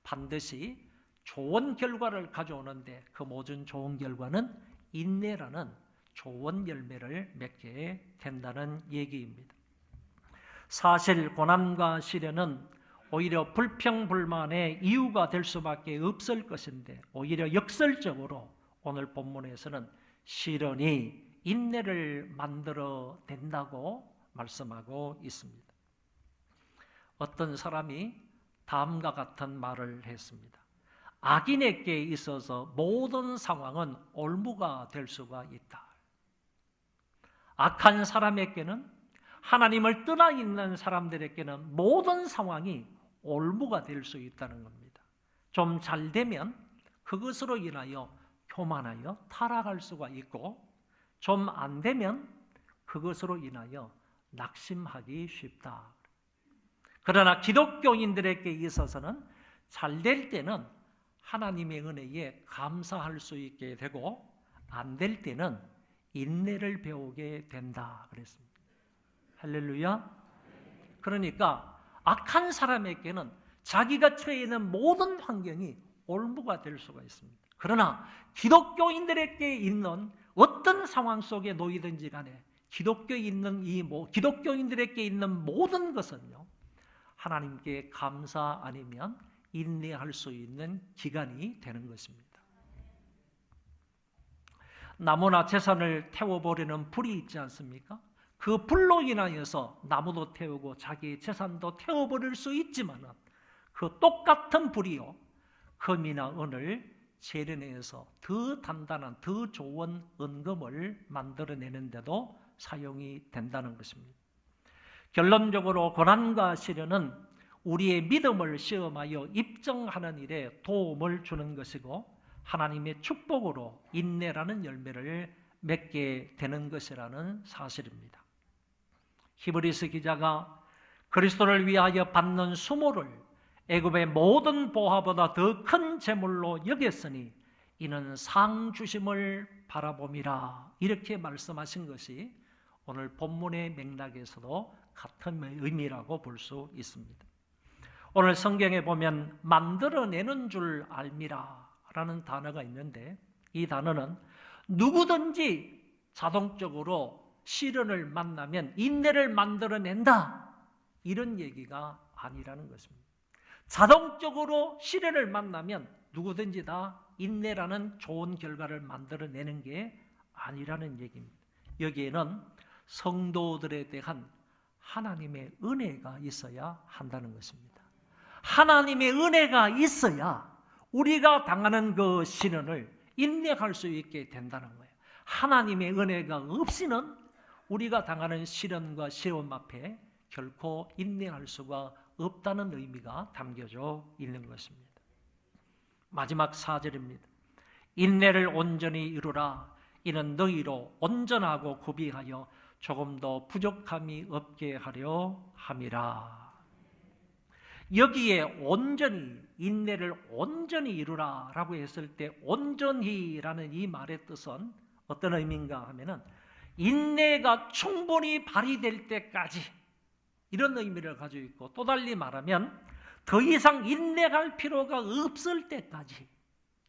반드시 좋은 결과를 가져오는데 그 모든 좋은 결과는 인내라는 좋은 열매를 맺게 된다는 얘기입니다. 사실 고난과 시련은 오히려 불평불만의 이유가 될 수밖에 없을 것인데 오히려 역설적으로 오늘 본문에서는 시련이 인내를 만들어낸다고 말씀하고 있습니다. 어떤 사람이 다음과 같은 말을 했습니다. 악인에게 있어서 모든 상황은 올무가 될 수가 있다. 악한 사람에게는 하나님을 떠나 있는 사람들에게는 모든 상황이 올무가 될 수 있다는 겁니다. 좀 잘 되면 그것으로 인하여 교만하여 타락할 수가 있고 좀 안 되면 그것으로 인하여 낙심하기 쉽다. 그러나 기독교인들에게 있어서는 잘 될 때는 하나님의 은혜에 감사할 수 있게 되고 안 될 때는 인내를 배우게 된다 그랬습니다. 할렐루야. 그러니까 악한 사람에게는 자기가 처해 있는 모든 환경이 올무가 될 수가 있습니다. 그러나 기독교인들에게 있는 어떤 상황 속에 놓이든지 간에 기독교인들에게 있는 모든 것은요 하나님께 감사 아니면 인내할 수 있는 기간이 되는 것입니다. 나무나 재산을 태워버리는 불이 있지 않습니까? 그 불로 인하여서 나무도 태우고 자기 재산도 태워버릴 수 있지만 그 똑같은 불이요 금이나 은을 재련해서 더 단단한, 더 좋은 은금을 만들어내는데도 사용이 된다는 것입니다. 결론적으로 고난과 시련은 우리의 믿음을 시험하여 입증하는 일에 도움을 주는 것이고 하나님의 축복으로 인내라는 열매를 맺게 되는 것이라는 사실입니다. 히브리서 기자가 그리스도를 위하여 받는 수모를 애굽의 모든 보화보다 더 큰 재물로 여겼으니 이는 상 주심을 바라봄이라 이렇게 말씀하신 것이 오늘 본문의 맥락에서도 같은 의미라고 볼 수 있습니다. 오늘 성경에 보면 만들어내는 줄 알미라 라는 단어가 있는데 이 단어는 누구든지 자동적으로 시련을 만나면 인내를 만들어낸다 이런 얘기가 아니라는 것입니다. 자동적으로 시련을 만나면 누구든지 다 인내라는 좋은 결과를 만들어내는 게 아니라는 얘기입니다. 여기에는 성도들에 대한 하나님의 은혜가 있어야 한다는 것입니다. 하나님의 은혜가 있어야 우리가 당하는 그 시련을 인내할 수 있게 된다는 거예요. 하나님의 은혜가 없이는 우리가 당하는 시련과 시험 앞에 결코 인내할 수가 없다는 의미가 담겨져 있는 것입니다. 마지막 4절입니다. 인내를 온전히 이루라. 이는 너희로 온전하고 구비하여 조금 더 부족함이 없게 하려 함이라. 여기에 온전히, 인내를 온전히 이루라 라고 했을 때 온전히라는 이 말의 뜻은 어떤 의미인가 하면은 인내가 충분히 발휘될 때까지 이런 의미를 가지고 있고 또 달리 말하면 더 이상 인내할 필요가 없을 때까지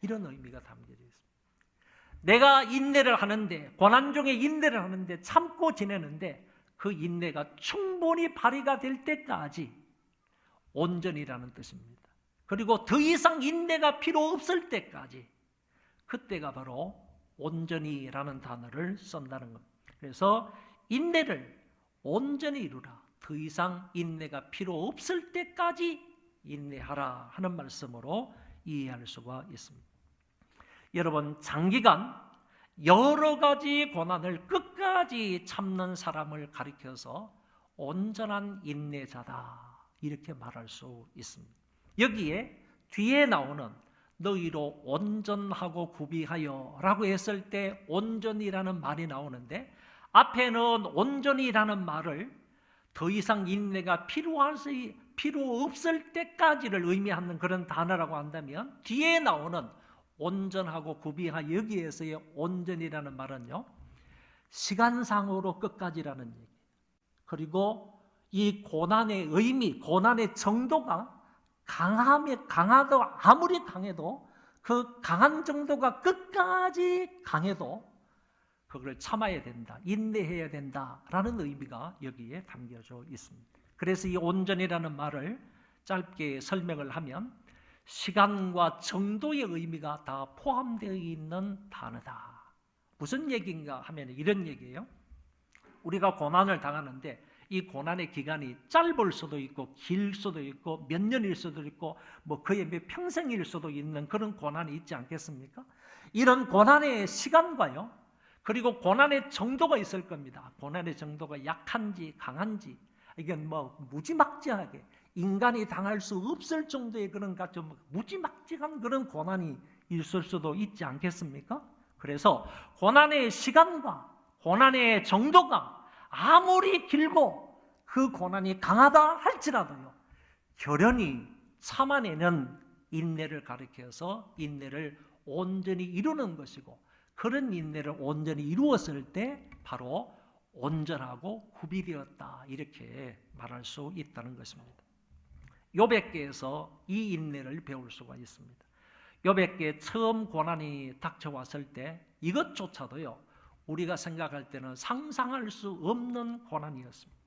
이런 의미가 담겨져 있습니다. 내가 인내를 하는데 고난 중에 인내를 하는데 참고 지내는데 그 인내가 충분히 발휘가 될 때까지 온전이라는 뜻입니다. 그리고 더 이상 인내가 필요 없을 때까지 그때가 바로 온전히라는 단어를 쓴다는 겁니다. 그래서 인내를 온전히 이루라. 더 이상 인내가 필요 없을 때까지 인내하라 하는 말씀으로 이해할 수가 있습니다. 여러분, 장기간 여러 가지 고난을 끝까지 참는 사람을 가리켜서 온전한 인내자다 이렇게 말할 수 있습니다. 여기에 뒤에 나오는 너희로 온전하고 구비하여 라고 했을 때 온전이라는 말이 나오는데 앞에는 온전이라는 말을 더 이상 인내가 필요 없을 때까지를 의미하는 그런 단어라고 한다면 뒤에 나오는 온전하고 구비하여 여기에서의 온전이라는 말은요 시간상으로 끝까지라는 얘기. 그리고 이 고난의 의미, 고난의 정도가 강하도 아무리 강해도 그 강한 정도가 끝까지 강해도 그걸 참아야 된다, 인내해야 된다라는 의미가 여기에 담겨져 있습니다. 그래서 이 온전이라는 말을 짧게 설명을 하면 시간과 정도의 의미가 다 포함되어 있는 단어다. 무슨 얘기인가 하면 이런 얘기예요. 우리가 고난을 당하는데 이 고난의 기간이 짧을 수도 있고 길 수도 있고 몇 년일 수도 있고 뭐 거의 몇 평생일 수도 있는 그런 고난이 있지 않겠습니까? 이런 고난의 시간과요 그리고 고난의 정도가 있을 겁니다. 고난의 정도가 약한지 강한지 이건 뭐 무지막지하게 인간이 당할 수 없을 정도의 그런 좀 무지막지한 그런 고난이 있을 수도 있지 않겠습니까? 그래서 고난의 시간과 고난의 정도가 아무리 길고 그 고난이 강하다 할지라도요 결연히 참아내는 인내를 가리켜서 인내를 온전히 이루는 것이고 그런 인내를 온전히 이루었을 때 바로 온전하고 구비되었다 이렇게 말할 수 있다는 것입니다. 욥에게서 이 인내를 배울 수가 있습니다. 욥에게 처음 고난이 닥쳐왔을 때 이것조차도요 우리가 생각할 때는 상상할 수 없는 고난이었습니다.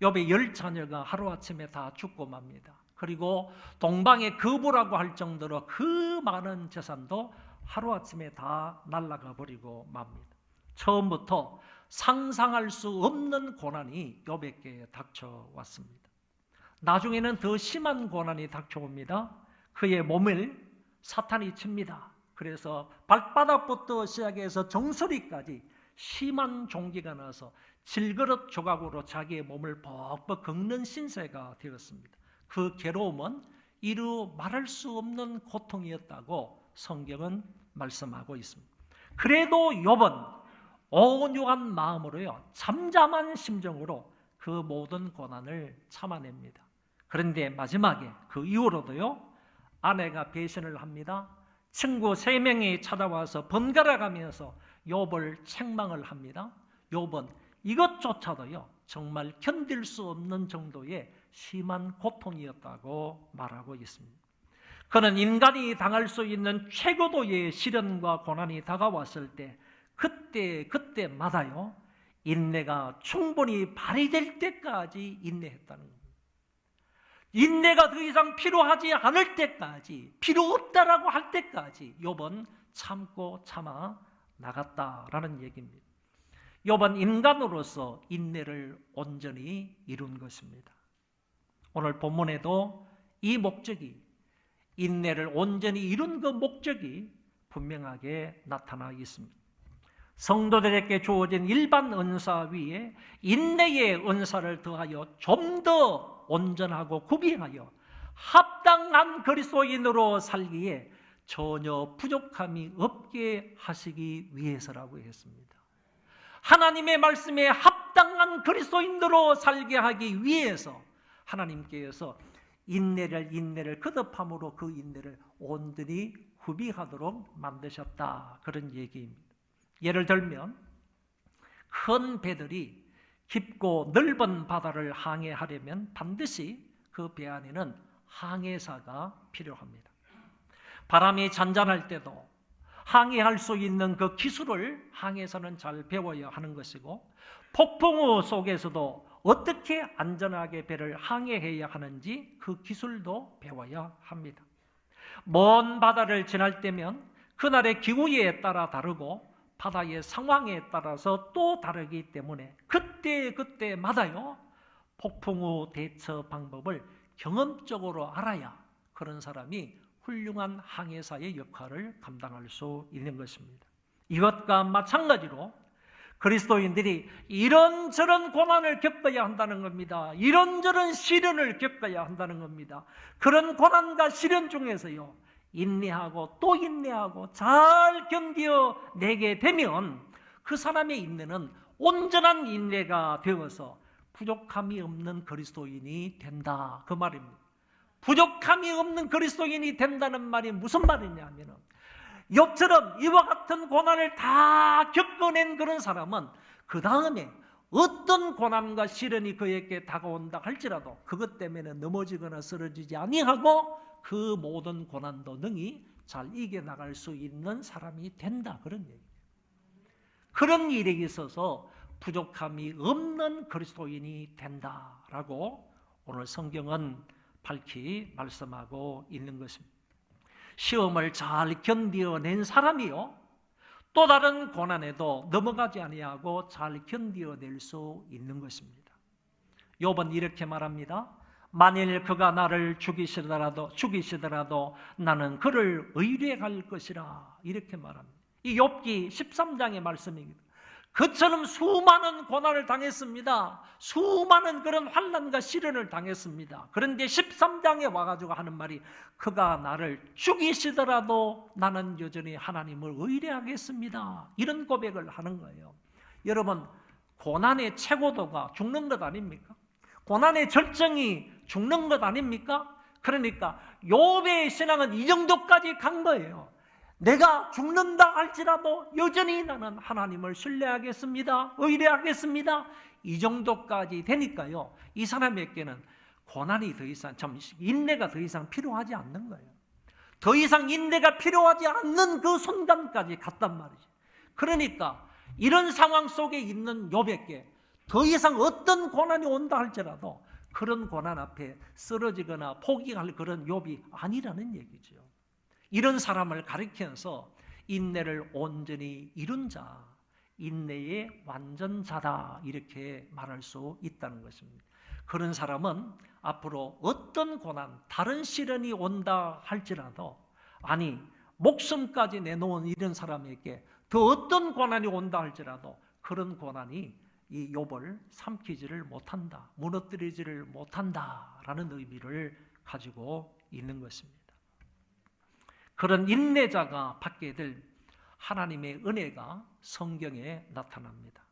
욥의 10자녀가 하루아침에 다 죽고 맙니다. 그리고 동방의 거부라고 할 정도로 그 많은 재산도 하루아침에 다 날아가 버리고 맙니다. 처음부터 상상할 수 없는 고난이 욥에게 닥쳐왔습니다. 나중에는 더 심한 고난이 닥쳐옵니다. 그의 몸을 사탄이 칩니다. 그래서 발바닥부터 시작해서 정수리까지 심한 종기가 나서 질그릇 조각으로 자기의 몸을 벅벅 긁는 신세가 되었습니다. 그 괴로움은 이루 말할 수 없는 고통이었다고 성경은 말씀하고 있습니다. 그래도 욥은 온유한 마음으로요, 잠잠한 심정으로 그 모든 고난을 참아냅니다. 그런데 마지막에 그 이후로도요, 아내가 배신을 합니다. 친구 3명이 찾아와서 번갈아 가면서 욥을 책망을 합니다. 욥은 이것조차도요, 정말 견딜 수 없는 정도의 심한 고통이었다고 말하고 있습니다. 그는 인간이 당할 수 있는 최고도의 시련과 고난이 다가왔을 때 그때마다요, 인내가 충분히 발휘될 때까지 인내했다는 겁니다. 인내가 더 이상 필요하지 않을 때까지, 필요 없다라고 할 때까지 욥은 참고 참아 나갔다라는 얘기입니다. 욥은 인간으로서 인내를 온전히 이룬 것입니다. 오늘 본문에도 이 목적이, 인내를 온전히 이룬 그 목적이 분명하게 나타나 있습니다. 성도들에게 주어진 일반 은사 위에 인내의 은사를 더하여 좀 더 온전하고 구비하여 합당한 그리스도인으로 살기에 전혀 부족함이 없게 하시기 위해서라고 했습니다. 하나님의 말씀에 합당한 그리스도인으로 살게 하기 위해서 하나님께서 인내를 거듭함으로 그 인내를 온전히 구비하도록 만드셨다, 그런 얘기입니다. 예를 들면 큰 배들이 깊고 넓은 바다를 항해하려면 반드시 그 배 안에는 항해사가 필요합니다. 바람이 잔잔할 때도 항해할 수 있는 그 기술을 항해사는 잘 배워야 하는 것이고, 폭풍우 속에서도 어떻게 안전하게 배를 항해해야 하는지 그 기술도 배워야 합니다. 먼 바다를 지날 때면 그날의 기후에 따라 다르고 바다의 상황에 따라서 또 다르기 때문에 그때마다요, 폭풍우 대처 방법을 경험적으로 알아야 그런 사람이 훌륭한 항해사의 역할을 감당할 수 있는 것입니다. 이것과 마찬가지로 그리스도인들이 이런저런 고난을 겪어야 한다는 겁니다. 이런저런 시련을 겪어야 한다는 겁니다. 그런 고난과 시련 중에서요, 인내하고 또 인내하고 잘 견뎌내게 되면 그 사람의 인내는 온전한 인내가 되어서 부족함이 없는 그리스도인이 된다, 그 말입니다. 부족함이 없는 그리스도인이 된다는 말이 무슨 말이냐면, 욥처럼 이와 같은 고난을 다 겪어낸 그런 사람은 그 다음에 어떤 고난과 시련이 그에게 다가온다 할지라도 그것 때문에 넘어지거나 쓰러지지 아니하고 그 모든 고난도 능히 잘 이겨나갈 수 있는 사람이 된다, 그런 얘기예요. 그런 일에 있어서 부족함이 없는 그리스도인이 된다라고 오늘 성경은 밝히 말씀하고 있는 것입니다. 시험을 잘 견뎌낸 사람이요, 또 다른 고난에도 넘어가지 아니하고 잘 견뎌낼 수 있는 것입니다. 욥은 이렇게 말합니다. 만일 그가 나를 죽이시더라도 나는 그를 의뢰할 것이라, 이렇게 말합니다. 이 욥기 13장의 말씀입니다. 그처럼 수많은 고난을 당했습니다. 수많은 그런 환난과 시련을 당했습니다. 그런데 13장에 와가지고 하는 말이, 그가 나를 죽이시더라도 나는 여전히 하나님을 의뢰하겠습니다, 이런 고백을 하는 거예요. 여러분, 고난의 최고도가 죽는 것 아닙니까? 고난의 절정이 죽는 것 아닙니까? 그러니까 욥의 신앙은 이 정도까지 간 거예요. 내가 죽는다 할지라도 여전히 나는 하나님을 신뢰하겠습니다, 의뢰하겠습니다, 이 정도까지 되니까요, 이 사람에게는 고난이 더 이상, 인내가 더 이상 필요하지 않는 거예요. 더 이상 인내가 필요하지 않는 그 순간까지 갔단 말이죠. 그러니까 이런 상황 속에 있는 욥에게 더 이상 어떤 고난이 온다 할지라도 그런 고난 앞에 쓰러지거나 포기할 그런 욥이 아니라는 얘기죠. 이런 사람을 가리켜서 인내를 온전히 이룬 자, 인내의 완전자다, 이렇게 말할 수 있다는 것입니다. 그런 사람은 앞으로 어떤 고난, 다른 시련이 온다 할지라도, 아니 목숨까지 내놓은 이런 사람에게 더 어떤 고난이 온다 할지라도 그런 고난이 이 욥을 삼키지를 못한다, 무너뜨리지를 못한다라는 의미를 가지고 있는 것입니다. 그런 인내자가 받게 될 하나님의 은혜가 성경에 나타납니다.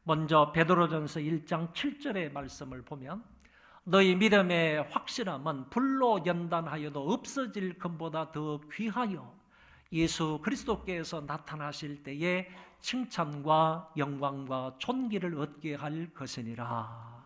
먼저 베드로전서 1장 7절의 말씀을 보면 너희 믿음의 확실함은 불로 연단하여도 없어질 것보다 더 귀하여 예수 그리스도께서 나타나실 때에 칭찬과 영광과 존귀를 얻게 할 것이니라.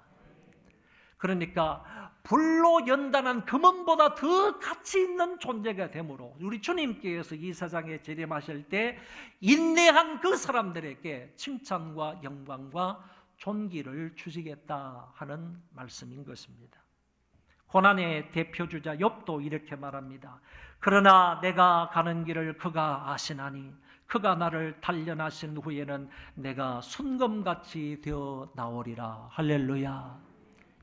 그러니까 불로 연단한 금은보다 더 가치 있는 존재가 되므로 우리 주님께서 이 세상에 재림하실 때 인내한 그 사람들에게 칭찬과 영광과 존귀를 주시겠다 하는 말씀인 것입니다. 고난의 대표주자 욥도 이렇게 말합니다. 그러나 내가 가는 길을 그가 아시나니 그가 나를 단련하신 후에는 내가 순금같이 되어 나오리라. 할렐루야.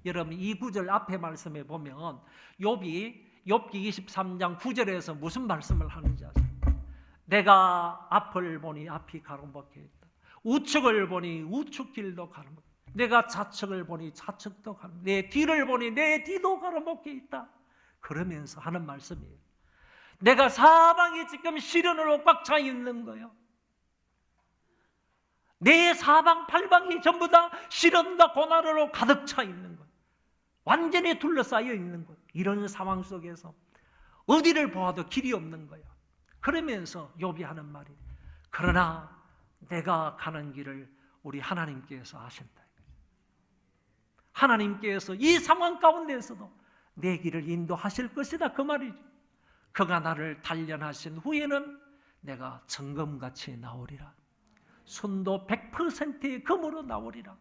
여러분 이 구절 앞에 말씀에 보면 욥기 23장 9절에서 무슨 말씀을 하는지 아세요? 내가 앞을 보니 앞이 가로막혀 있다. 우측을 보니 우측 길도 가로막혀 있다. 내가 좌측을 보니 좌측도 가로막혀 있다. 내 뒤를 보니 내 뒤도 가로막혀 있다. 그러면서 하는 말씀이에요. 내가 사방이 지금 시련으로 꽉 차 있는 거예요. 내 사방 팔방이 전부 다 시련과 고난으로 가득 차 있는 거예요. 완전히 둘러싸여 있는 거예요. 이런 상황 속에서 어디를 보아도 길이 없는 거예요. 그러면서 욥이 하는 말이 그러나 내가 가는 길을 우리 하나님께서 아신다. 하나님께서 이 상황 가운데서도 내 길을 인도하실 것이다 그 말이죠. 그가 나를 단련하신 후에는 내가 정금같이 나오리라. 순도 100%의 금으로 나오리라.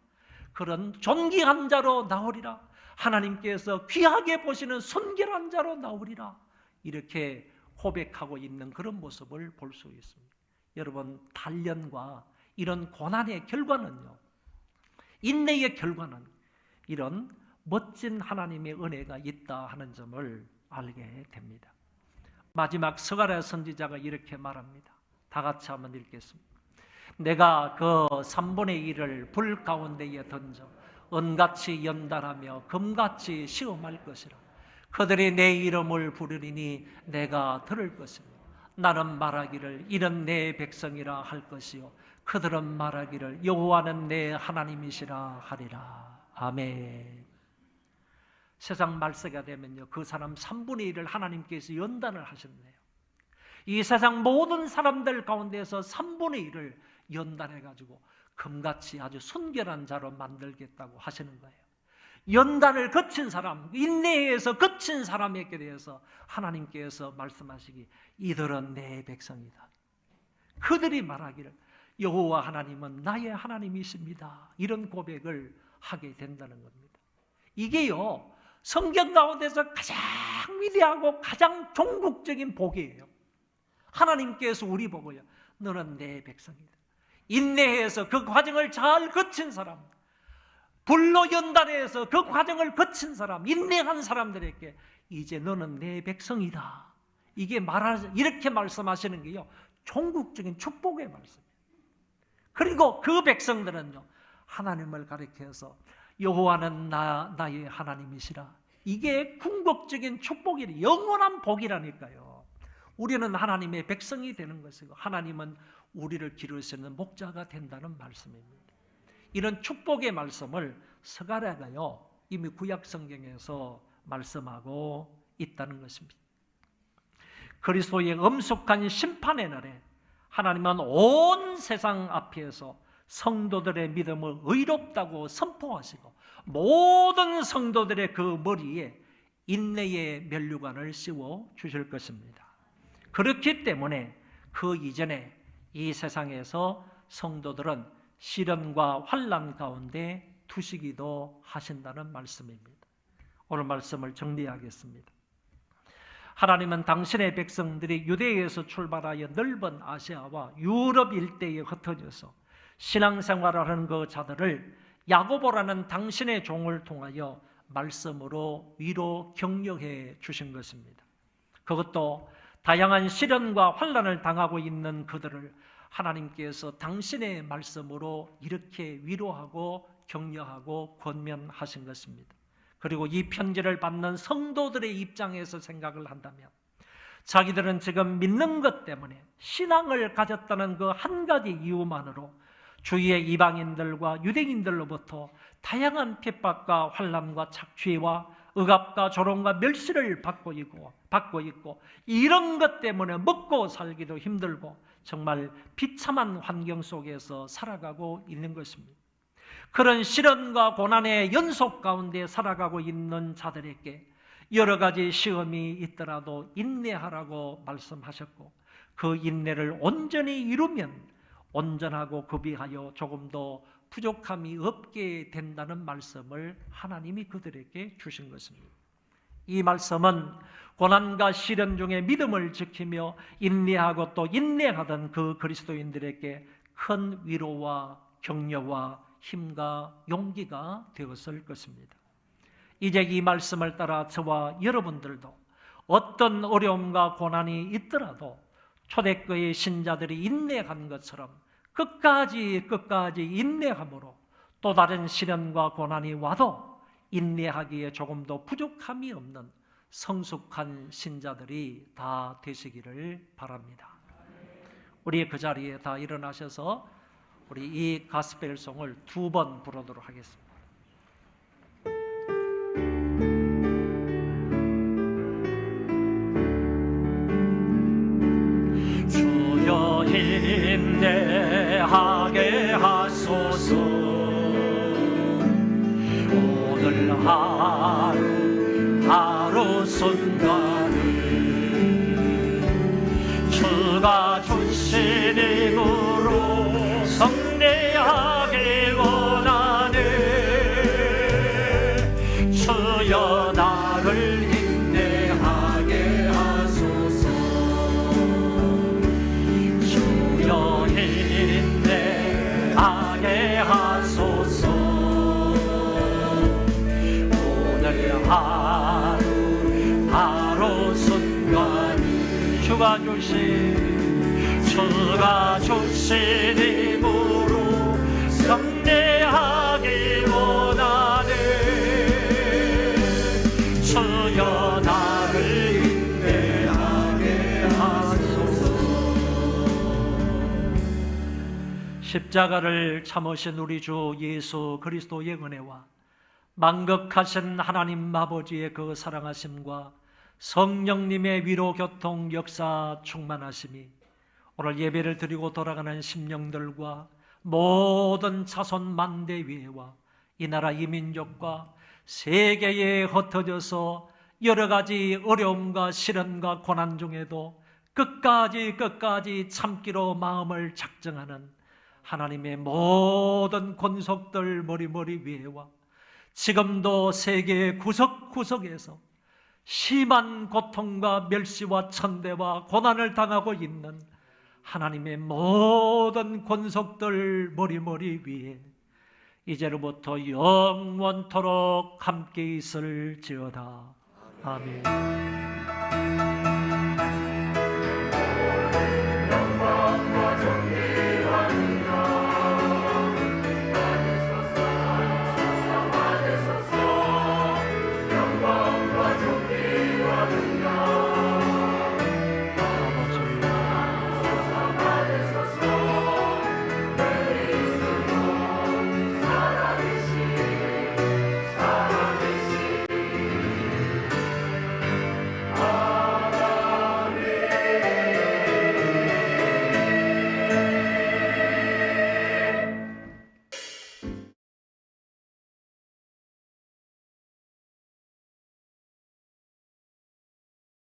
그런 존귀한 자로 나오리라. 하나님께서 귀하게 보시는 순결한 자로 나오리라. 이렇게 고백하고 있는 그런 모습을 볼 수 있습니다. 여러분 단련과 이런 고난의 결과는요, 인내의 결과는 이런 멋진 하나님의 은혜가 있다 하는 점을 알게 됩니다. 마지막 스가랴 선지자가 이렇게 말합니다. 다 같이 한번 읽겠습니다. 내가 그 3분의 1을 불 가운데에 던져 은같이 연단하며 금같이 시험할 것이라. 그들이 내 이름을 부르리니 내가 들을 것이며 나는 말하기를 이는 내 백성이라 할 것이요 그들은 말하기를 여호와는 내 하나님이시라 하리라. 아멘. 세상 말세가 되면요, 그 사람 3분의 1을 하나님께서 연단을 하셨네요. 이 세상 모든 사람들 가운데서 3분의 1을 연단해가지고 금같이 아주 순결한 자로 만들겠다고 하시는 거예요. 연단을 거친 사람, 인내에서 거친 사람에게 대해서 하나님께서 말씀하시기 이들은 내 백성이다. 그들이 말하기를 여호와 하나님은 나의 하나님이십니다. 이런 고백을 하게 된다는 겁니다. 이게요, 성경 가운데서 가장 위대하고 가장 종국적인 복이에요. 하나님께서 우리 보고요, 너는 내 백성이다. 인내해서 그 과정을 잘 거친 사람, 불로 연단해서 그 과정을 거친 사람, 인내한 사람들에게 이제 너는 내 백성이다. 이렇게 말씀하시는 게요, 종국적인 축복의 말씀이에요. 그리고 그 백성들은요, 하나님을 가리켜서 여호와는 나의 하나님이시라. 이게 궁극적인 축복이라, 영원한 복이라니까요. 우리는 하나님의 백성이 되는 것이고 하나님은 우리를 기르시는 목자가 된다는 말씀입니다. 이런 축복의 말씀을 스가랴가요 이미 구약 성경에서 말씀하고 있다는 것입니다. 그리스도의 엄숙한 심판의 날에 하나님은 온 세상 앞에서 성도들의 믿음을 의롭다고 선포하시고 모든 성도들의 그 머리에 인내의 면류관을 씌워 주실 것입니다. 그렇기 때문에 그 이전에 이 세상에서 성도들은 시련과 환난 가운데 두시기도 하신다는 말씀입니다. 오늘 말씀을 정리하겠습니다. 하나님은 당신의 백성들이 유대에서 출발하여 넓은 아시아와 유럽 일대에 흩어져서 신앙생활을 하는 그 자들을 야고보라는 당신의 종을 통하여 말씀으로 위로 격려해 주신 것입니다. 그것도 다양한 시련과 환난을 당하고 있는 그들을 하나님께서 당신의 말씀으로 이렇게 위로하고 격려하고 권면하신 것입니다. 그리고 이 편지를 받는 성도들의 입장에서 생각을 한다면 자기들은 지금 믿는 것 때문에 신앙을 가졌다는 그 한 가지 이유만으로 주위의 이방인들과 유대인들로부터 다양한 핍박과 환난과 착취와 억압과 조롱과 멸시를 받고 있고 이런 것 때문에 먹고 살기도 힘들고 정말 비참한 환경 속에서 살아가고 있는 것입니다. 그런 시련과 고난의 연속 가운데 살아가고 있는 자들에게 여러 가지 시험이 있더라도 인내하라고 말씀하셨고 그 인내를 온전히 이루면 온전하고 구비하여 조금 더 부족함이 없게 된다는 말씀을 하나님이 그들에게 주신 것입니다. 이 말씀은 고난과 시련 중에 믿음을 지키며 인내하고 또 인내하던 그 그리스도인들에게 큰 위로와 격려와 힘과 용기가 되었을 것입니다. 이제 이 말씀을 따라 저와 여러분들도 어떤 어려움과 고난이 있더라도 초대교회 신자들이 인내한 것처럼 끝까지 인내함으로 또 다른 시련과 고난이 와도 인내하기에 조금 더 부족함이 없는 성숙한 신자들이 다 되시기를 바랍니다. 우리 그 자리에 다 일어나셔서 우리 이 가스펠송을 2번 부르도록 하겠습니다. 주여 인내하게 하소서. 오늘 하루 순간을 주가 주신 힘으로 성례하길 원하네. 주여 나를 인내하게 하소서. 주여 인내하게 하소서. 오늘 하루 순간 주가 주신 힘으로 성례하길 원하네. 주여 나를 인내하게 하소서. 십자가를 참으신 우리 주 예수 그리스도의 은혜와 만극하신 하나님 아버지의 그 사랑하심과 성령님의 위로 교통 역사 충만하심이 오늘 예배를 드리고 돌아가는 심령들과 모든 자손 만대위와 이 나라 이민족과 세계에 흩어져서 여러 가지 어려움과 시련과 고난 중에도 끝까지 참기로 마음을 작정하는 하나님의 모든 권속들 머리 위에와 지금도 세계의 구석구석에서 심한 고통과 멸시와 천대와 고난을 당하고 있는 하나님의 모든 권속들 머리 위에 이제로부터 영원토록 함께 있을지어다. 아멘.